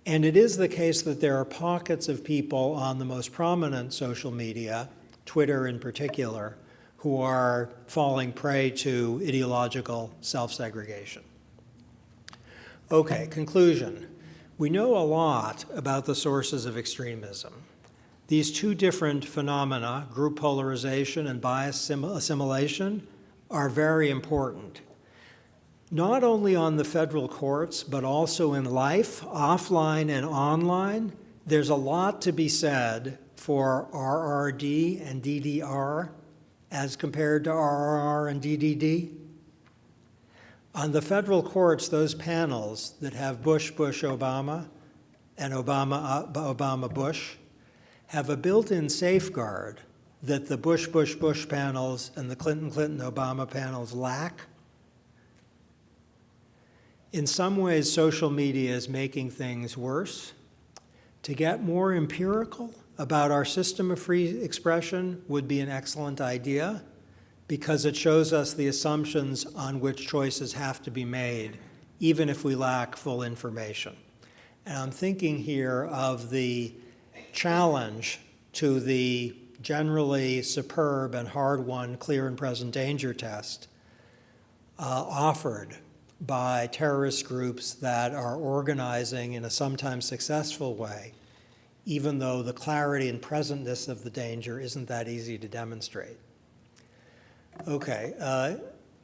And it is the case that there are pockets of people on the most prominent social media, Twitter in particular, who are falling prey to ideological self-segregation. Okay, conclusion. We know a lot about the sources of extremism. These two different phenomena, group polarization and bias assimilation, are very important. Not only on the federal courts, but also in life, offline and online, there's a lot to be said for RRD and DDR as compared to RRR and DDD. On the federal courts, those panels that have Bush, Obama, and Obama, Bush, have a built-in safeguard that the Bush panels and the Clinton, Obama panels lack. In some ways, social media is making things worse. To get more empirical about our system of free expression would be an excellent idea because it shows us the assumptions on which choices have to be made, even if we lack full information. And I'm thinking here of the challenge to the generally superb and hard-won clear and present danger test offered by terrorist groups that are organizing in a sometimes successful way, even though the clarity and presentness of the danger isn't that easy to demonstrate. Okay,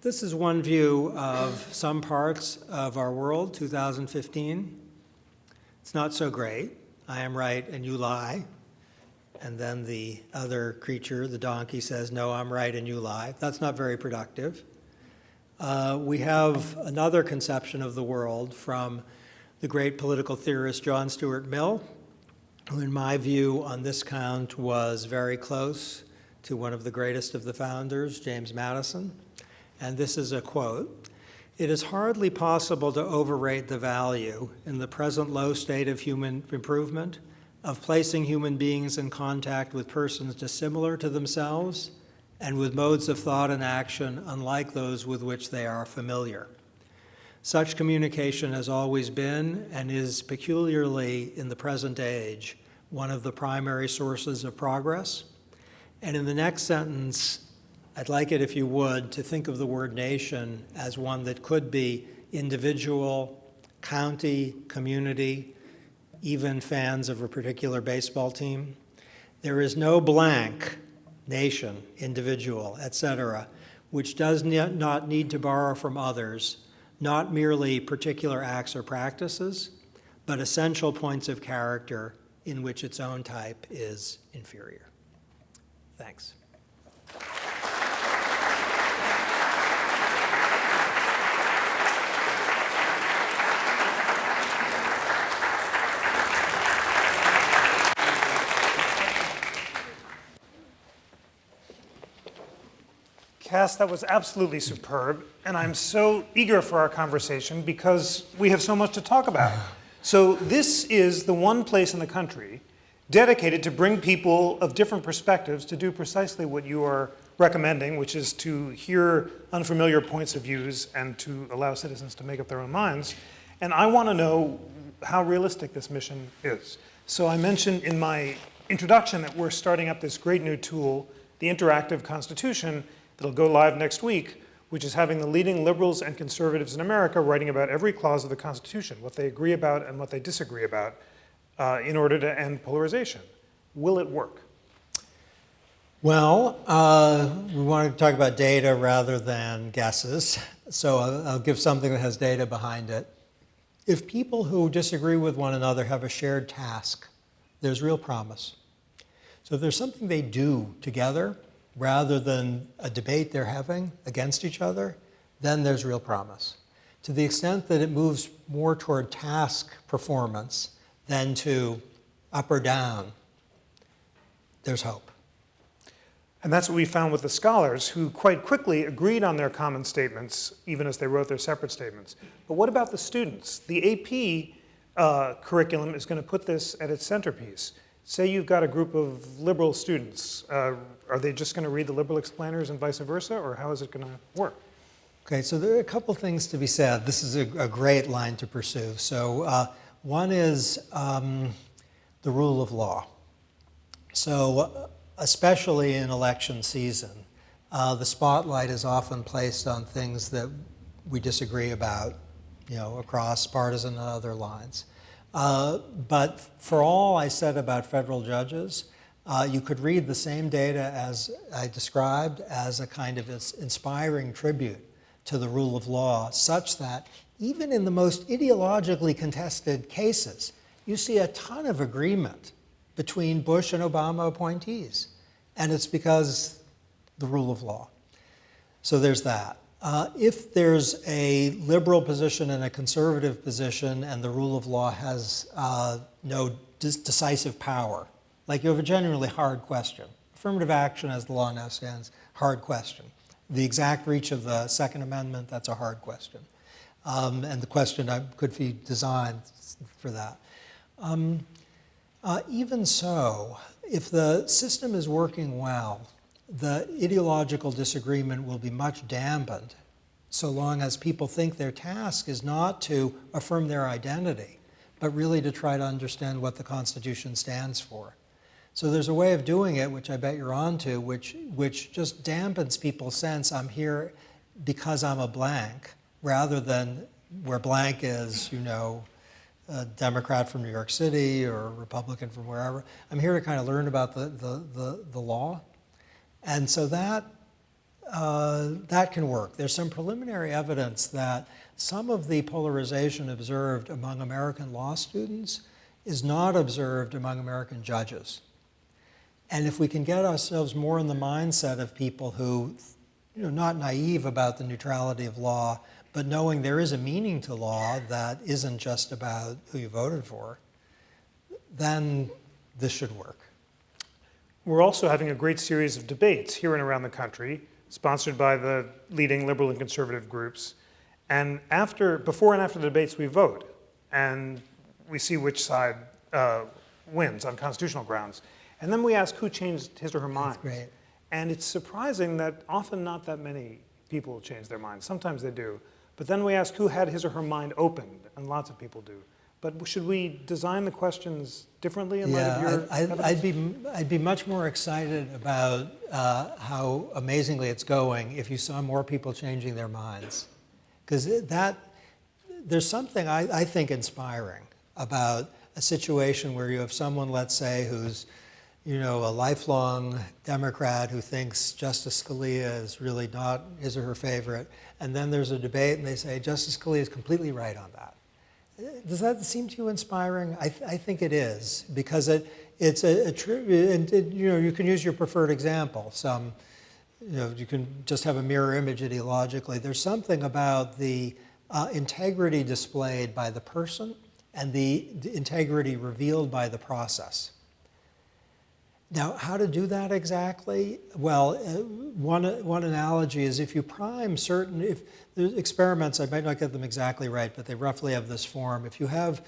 this is one view of some parts of our world, 2015. It's not so great. I am right and you lie. And then the other creature, the donkey, says, no, I'm right and you lie. That's not very productive. We have another conception of the world from the great political theorist John Stuart Mill, who in my view on this count was very close to one of the greatest of the founders, James Madison. And this is a quote: "It is hardly possible to overrate the value in the present low state of human improvement of placing human beings in contact with persons dissimilar to themselves and with modes of thought and action unlike those with which they are familiar. Such communication has always been, and is peculiarly in the present age, one of the primary sources of progress." And in the next sentence, I'd like it, if you would, to think of the word nation as one that could be individual, county, community, even fans of a particular baseball team. There is no blank, nation, individual, etc., which does not need to borrow from others, not merely particular acts or practices, but essential points of character in which its own type is inferior. Thanks. Cass, that was absolutely superb, and I'm so eager for our conversation because we have so much to talk about. So this is the one place in the country dedicated to bring people of different perspectives to do precisely what you are recommending, which is to hear unfamiliar points of views and to allow citizens to make up their own minds. And I want to know how realistic this mission is. So I mentioned in my introduction that we're starting up this great new tool, the Interactive Constitution, that'll go live next week, which is having the leading liberals and conservatives in America writing about every clause of the Constitution, what they agree about and what they disagree about, in order to end polarization. Will it work? Well, we want to talk about data rather than guesses, so I'll give something that has data behind it. If people who disagree with one another have a shared task, there's real promise. So if there's something they do together, rather than a debate they're having against each other, then there's real promise. To the extent that it moves more toward task performance than to up or down, there's hope. And that's what we found with the scholars, who quite quickly agreed on their common statements, even as they wrote their separate statements. But what about the students? The AP curriculum is going to put this at its centerpiece. Say you've got a group of liberal students. Are they just going to read the liberal explainers and vice versa, or how is it going to work? Okay, so there are a couple things to be said. This is a great line to pursue. So one is the rule of law. So especially in election season, the spotlight is often placed on things that we disagree about, across partisan and other lines. But for all I said about federal judges, you could read the same data as I described as a kind of inspiring tribute to the rule of law, such that even in the most ideologically contested cases, you see a ton of agreement between Bush and Obama appointees. And it's because the rule of law. So there's that. If there's a liberal position and a conservative position and the rule of law has no decisive power, like you have a genuinely hard question. Affirmative action as the law now stands, hard question. The exact reach of the Second Amendment, that's a hard question. And the question could be designed for that. Even so, if the system is working well, the ideological disagreement will be much dampened so long as people think their task is not to affirm their identity, but really to try to understand what the Constitution stands for. So there's a way of doing it, which I bet you're onto, which just dampens people's sense, I'm here because I'm a blank, rather than where blank is, a Democrat from New York City or a Republican from wherever. I'm here to kind of learn about the law. And so that can work. There's some preliminary evidence that some of the polarization observed among American law students is not observed among American judges. And if we can get ourselves more in the mindset of people who, not naive about the neutrality of law, but knowing there is a meaning to law that isn't just about who you voted for, then this should work. We're also having a great series of debates here and around the country, sponsored by the leading liberal and conservative groups. And before and after the debates, we vote. And we see which side wins on constitutional grounds. And then we ask who changed his or her mind. That's great. And it's surprising that often not that many people change their minds. Sometimes they do. But then we ask who had his or her mind opened, and lots of people do. But should we design the questions differently in light of your evidence? I'd be much more excited about how amazingly it's going if you saw more people changing their minds. Because there's something I think inspiring about a situation where you have someone, let's say, who's a lifelong Democrat who thinks Justice Scalia is really not his or her favorite, and then there's a debate and they say Justice Scalia is completely right on that. Does that seem to you inspiring? I think it is, because it's a true, and you can use your preferred example. You can just have a mirror image ideologically. There's something about the integrity displayed by the person and the integrity revealed by the process. Now, how to do that exactly? Well, one analogy is if you prime if there's experiments, I might not get them exactly right, but they roughly have this form. If you have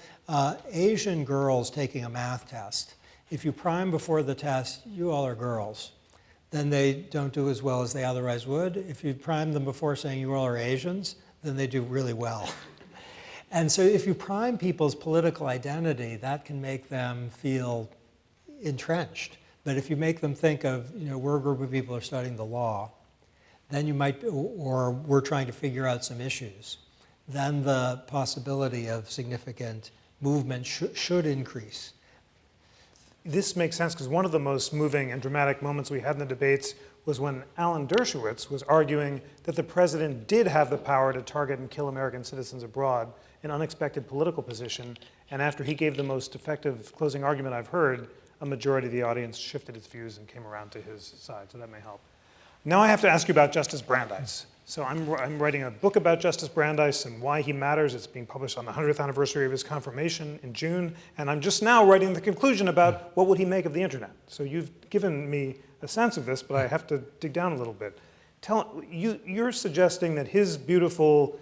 Asian girls taking a math test, if you prime before the test, you all are girls, then they don't do as well as they otherwise would. If you prime them before saying you all are Asians, then they do really well. And so if you prime people's political identity, that can make them feel entrenched. But if you make them think of, we're a group of people who are studying the law, then you might, or we're trying to figure out some issues, then the possibility of significant movement should increase. This makes sense because one of the most moving and dramatic moments we had in the debates was when Alan Dershowitz was arguing that the president did have the power to target and kill American citizens abroad, an unexpected political position, and after he gave the most effective closing argument I've heard, a majority of the audience shifted its views and came around to his side, so that may help. Now I have to ask you about Justice Brandeis. So I'm writing a book about Justice Brandeis and why he matters. It's being published on the 100th anniversary of his confirmation in June. And I'm just now writing the conclusion about what would he make of the internet. So you've given me a sense of this, but I have to dig down a little bit. You're suggesting that his beautiful,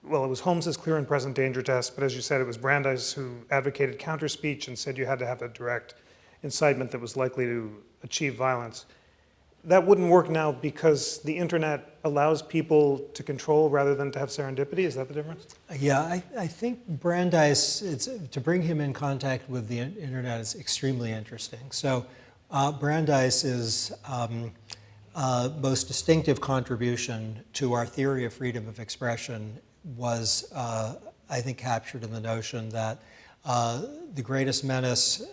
well, it was Holmes's clear and present danger test, but as you said, it was Brandeis who advocated counter-speech and said you had to have a direct incitement that was likely to achieve violence. That wouldn't work now because the internet allows people to control rather than to have serendipity? Is that the difference? Yeah, I think Brandeis, to bring him in contact with the internet is extremely interesting. So Brandeis's most distinctive contribution to our theory of freedom of expression was, I think, captured in the notion that the greatest menace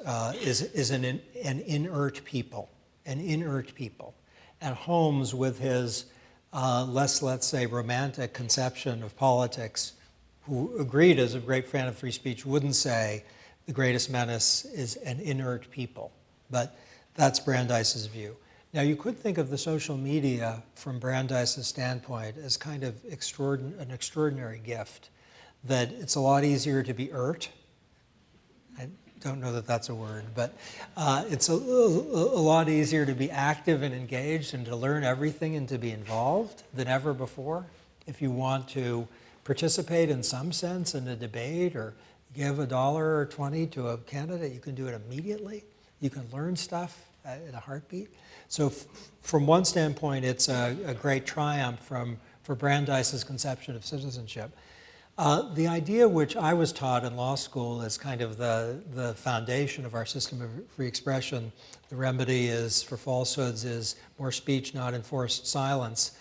is an inert people, And Holmes, with his let's say, romantic conception of politics, who agreed as a great fan of free speech, wouldn't say the greatest menace is an inert people. But that's Brandeis's view. Now, you could think of the social media from Brandeis's standpoint as kind of an extraordinary gift, that it's a lot easier to be I don't know that that's a word, but it's a lot easier to be active and engaged and to learn everything and to be involved than ever before. If you want to participate in some sense in a debate or give $1 or 20 to a candidate, you can do it immediately. You can learn stuff in a heartbeat. So from one standpoint, it's a great triumph for Brandeis's conception of citizenship. The idea which I was taught in law school as kind of the foundation of our system of free expression, the remedy is for falsehoods is more speech, not enforced silence.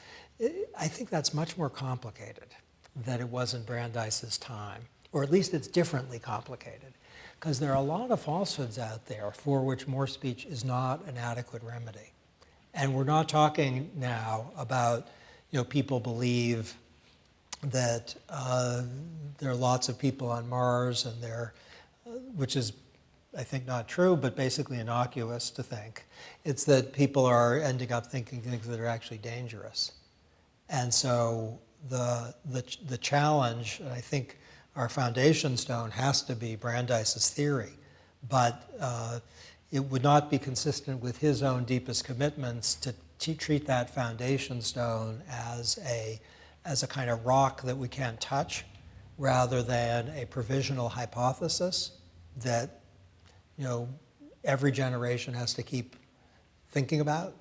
I think that's much more complicated than it was in Brandeis's time, or at least it's differently complicated, because there are a lot of falsehoods out there for which more speech is not an adequate remedy. And we're not talking now about, people believe that there are lots of people on Mars and which is, I think, not true, but basically innocuous to think. It's that people are ending up thinking things that are actually dangerous. And so the challenge, and I think our foundation stone has to be Brandeis's theory, but it would not be consistent with his own deepest commitments to treat that foundation stone as a kind of rock that we can't touch, rather than a provisional hypothesis that, every generation has to keep thinking about.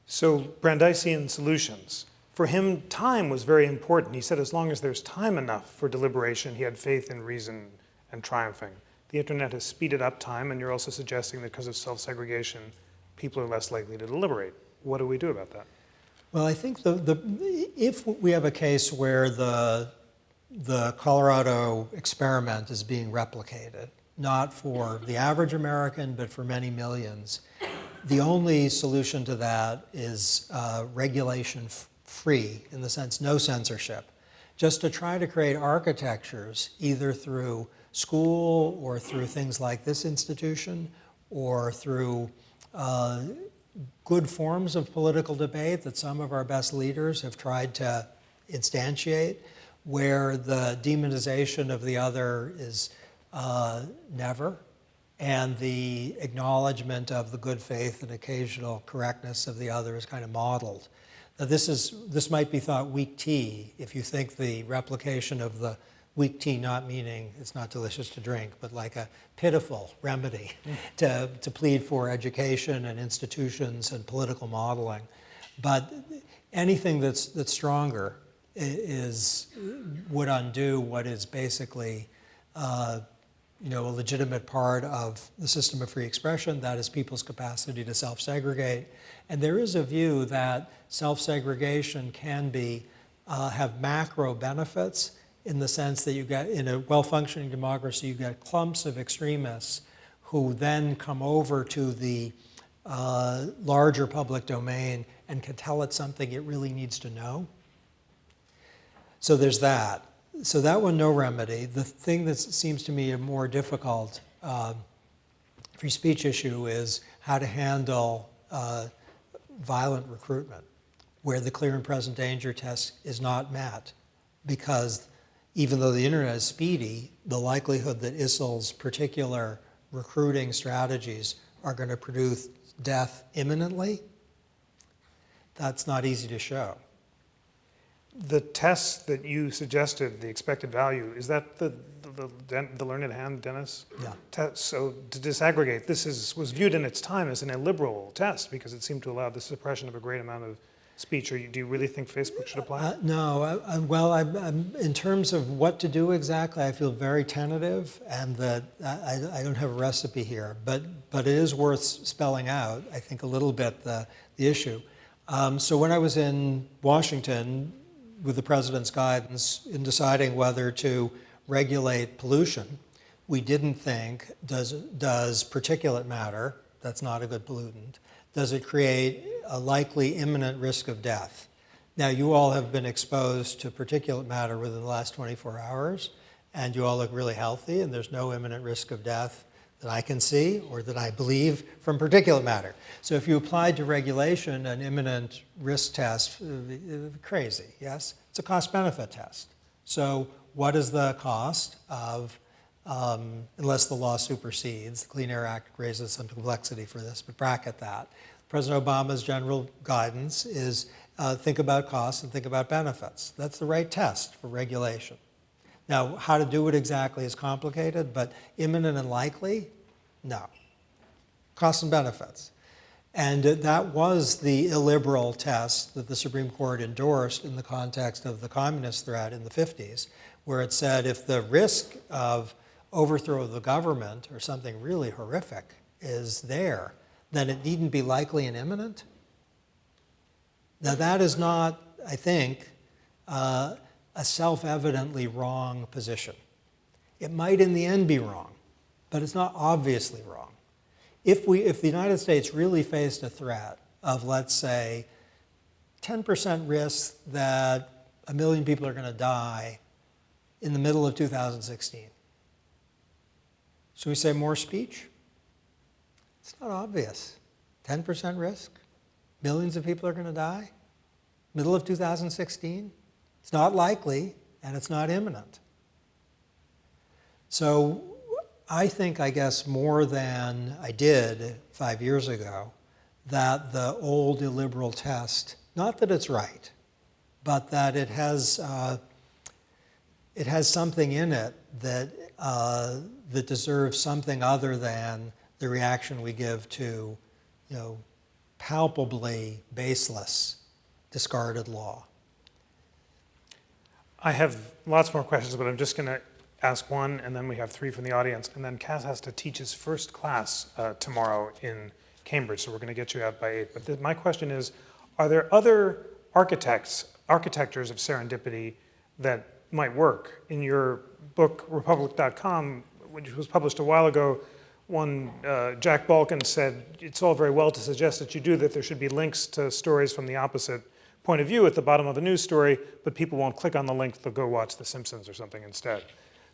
So Brandeisian solutions. For him, time was very important. He said as long as there's time enough for deliberation, he had faith in reason and triumphing. The internet has speeded up time, and you're also suggesting that because of self-segregation, people are less likely to deliberate. What do we do about that? Well, I think if we have a case where the Colorado experiment is being replicated, not for the average American, but for many millions, the only solution to that is regulation-free, in the sense no censorship, just to try to create architectures, either through school or through things like this institution, or through good forms of political debate that some of our best leaders have tried to instantiate, where the demonization of the other is never, and the acknowledgement of the good faith and occasional correctness of the other is kind of modeled. Now this might be thought weak tea, if you think the replication of the weak tea not meaning it's not delicious to drink, but like a pitiful remedy to plead for education and institutions and political modeling. But anything that's stronger would undo what is basically a legitimate part of the system of free expression, that is people's capacity to self-segregate. And there is a view that self-segregation can have macro benefits, in the sense that you get, in a well-functioning democracy, you get clumps of extremists who then come over to the larger public domain and can tell it something it really needs to know. So there's that. So that one, no remedy. The thing that seems to me a more difficult free speech issue is how to handle violent recruitment. where the clear and present danger test is not met, because even though the internet is speedy, the likelihood that ISIL's particular recruiting strategies are going to produce death imminently, that's not easy to show. The test that you suggested, the expected value, is that the learned hand, Dennis? Yeah. Test, so to disaggregate, this was viewed in its time as an illiberal test because it seemed to allow the suppression of a great amount of speech. Do you really think Facebook should apply it? No. I'm, in terms of what to do exactly, I feel very tentative, and that I don't have a recipe here. But it is worth spelling out, I think, a little bit the issue. So when I was in Washington, with the president's guidance in deciding whether to regulate pollution, we didn't think, does particulate matter, that's not a good pollutant, does it create a likely imminent risk of death? Now, you all have been exposed to particulate matter within the last 24 hours, and you all look really healthy, and there's no imminent risk of death that I can see or that I believe from particulate matter. So if you applied to regulation an imminent risk test, it would be crazy, yes? It's a cost-benefit test. So what is the cost of, unless the law supersedes, the Clean Air Act raises some complexity for this, but bracket that. President Obama's general guidance is think about costs and think about benefits. That's the right test for regulation. Now, how to do it exactly is complicated, but imminent and likely, no. Costs and benefits. And that was the illiberal test that the Supreme Court endorsed in the context of the communist threat in the 50s, where it said if the risk of overthrow of the government or something really horrific is there, then it needn't be likely and imminent. Now, that is not, I think, a self-evidently wrong position. It might in the end be wrong, but it's not obviously wrong. If the United States really faced a threat of, let's say, 10% risk that 1 million people are going to die in the middle of 2016, should we say more speech? It's not obvious. 10% risk, millions of people are going to die, middle of 2016. It's not likely, and it's not imminent. So I think, I guess, more than I did 5 years ago, that the old illiberal test, not that it's right, but that it has something in it that, that deserves something other than the reaction we give to, palpably baseless, discarded law. I have lots more questions, but I'm just going to ask one, and then we have 3 from the audience. And then Kaz has to teach his first class tomorrow in Cambridge, so we're going to get you out by 8. But my question is, are there other architectures of serendipity that might work? In your book, Republic.com, which was published a while ago, Jack Balkin said, it's all very well to suggest that you do that there should be links to stories from the opposite point of view at the bottom of a news story, but people won't click on the link, they'll go watch The Simpsons or something instead.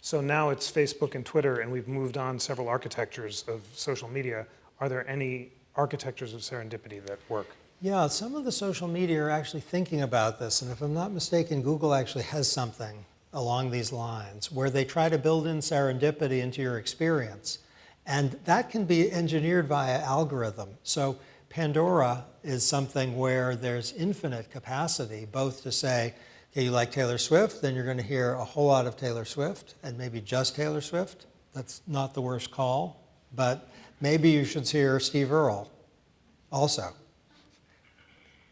So now it's Facebook and Twitter, and we've moved on several architectures of social media. Are there any architectures of serendipity that work? Yeah, some of the social media are actually thinking about this, and if I'm not mistaken, Google actually has something along these lines where they try to build in serendipity into your experience. And that can be engineered via algorithm. So Pandora is something where there's infinite capacity, both to say, okay, you like Taylor Swift, then you're going to hear a whole lot of Taylor Swift, and maybe just Taylor Swift. That's not the worst call. But maybe you should hear Steve Earle also.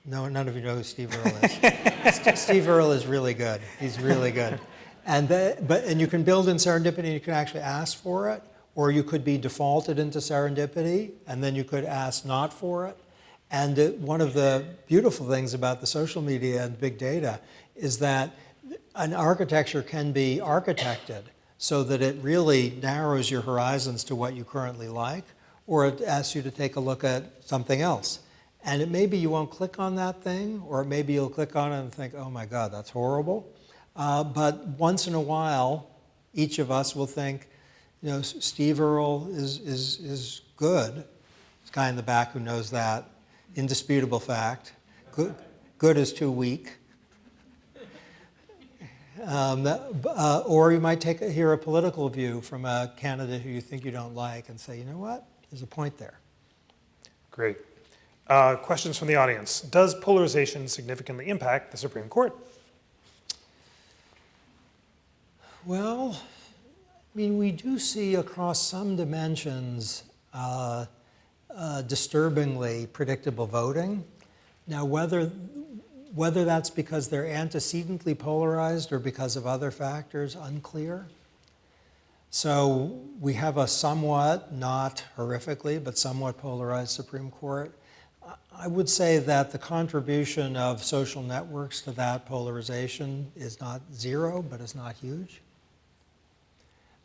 No, none of you know who Steve Earle is. Steve Earle is really good. He's really good. And you can build in serendipity, and you can actually ask for it, or you could be defaulted into serendipity, and then you could ask not for it. And one of the beautiful things about the social media and big data is that an architecture can be architected so that it really narrows your horizons to what you currently like, or it asks you to take a look at something else. And it maybe you won't click on that thing, or maybe you'll click on it and think, oh my God, that's horrible. But once in a while, each of us will think, Steve Earle is good. This guy in the back who knows that, indisputable fact. good is too weak. Or you might hear a political view from a candidate who you think you don't like and say, you know what, there's a point there. Great. Questions from the audience. Does polarization significantly impact the Supreme Court? Well, I mean, we do see across some dimensions disturbingly predictable voting. Now, whether that's because they're antecedently polarized or because of other factors, unclear. So we have a somewhat, not horrifically, but somewhat polarized Supreme Court. I would say that the contribution of social networks to that polarization is not zero, but is not huge.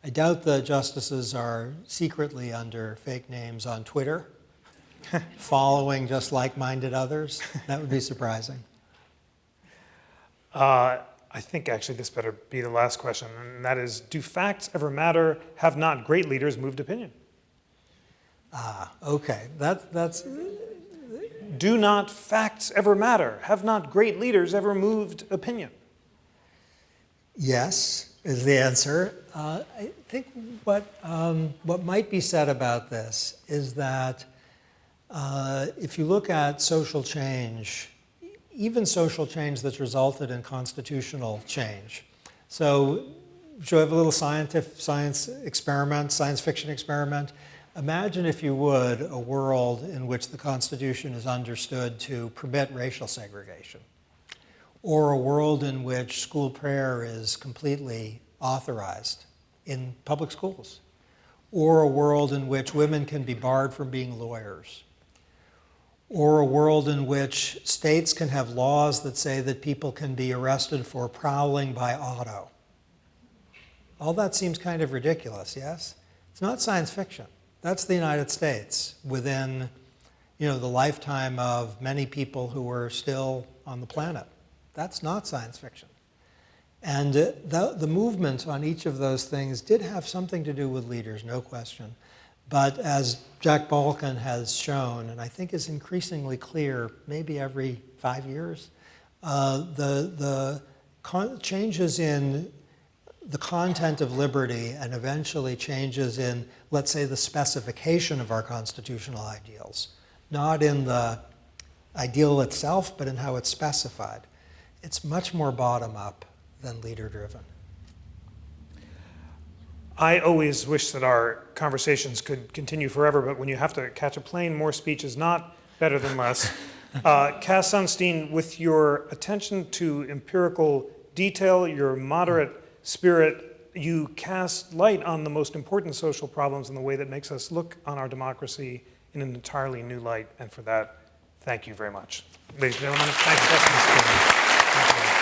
I doubt the justices are secretly under fake names on Twitter, following just like-minded others. That would be surprising. I think actually this better be the last question, and that is, do facts ever matter? Have not great leaders moved opinion? Okay, that's... Do not facts ever matter? Have not great leaders ever moved opinion? Yes, is the answer. I think what might be said about this is that if you look at social change, even social change that's resulted in constitutional change. So, should I have a little science experiment, science fiction experiment? Imagine, if you would, a world in which the Constitution is understood to permit racial segregation, or a world in which school prayer is completely authorized in public schools, or a world in which women can be barred from being lawyers, or a world in which states can have laws that say that people can be arrested for prowling by auto. All that seems kind of ridiculous, yes? It's not science fiction. That's the United States within, the lifetime of many people who are still on the planet. That's not science fiction. And the movement on each of those things did have something to do with leaders, no question. But as Jack Balkin has shown, and I think is increasingly clear, maybe every 5 years, the changes in the content of liberty and eventually changes in, let's say, the specification of our constitutional ideals, not in the ideal itself, but in how it's specified. It's much more bottom-up than leader-driven. I always wish that our conversations could continue forever, but when you have to catch a plane, more speech is not better than less. Cass Sunstein, with your attention to empirical detail, your moderate spirit, you cast light on the most important social problems in the way that makes us look on our democracy in an entirely new light, and for that, thank you very much. Ladies and gentlemen, thank you.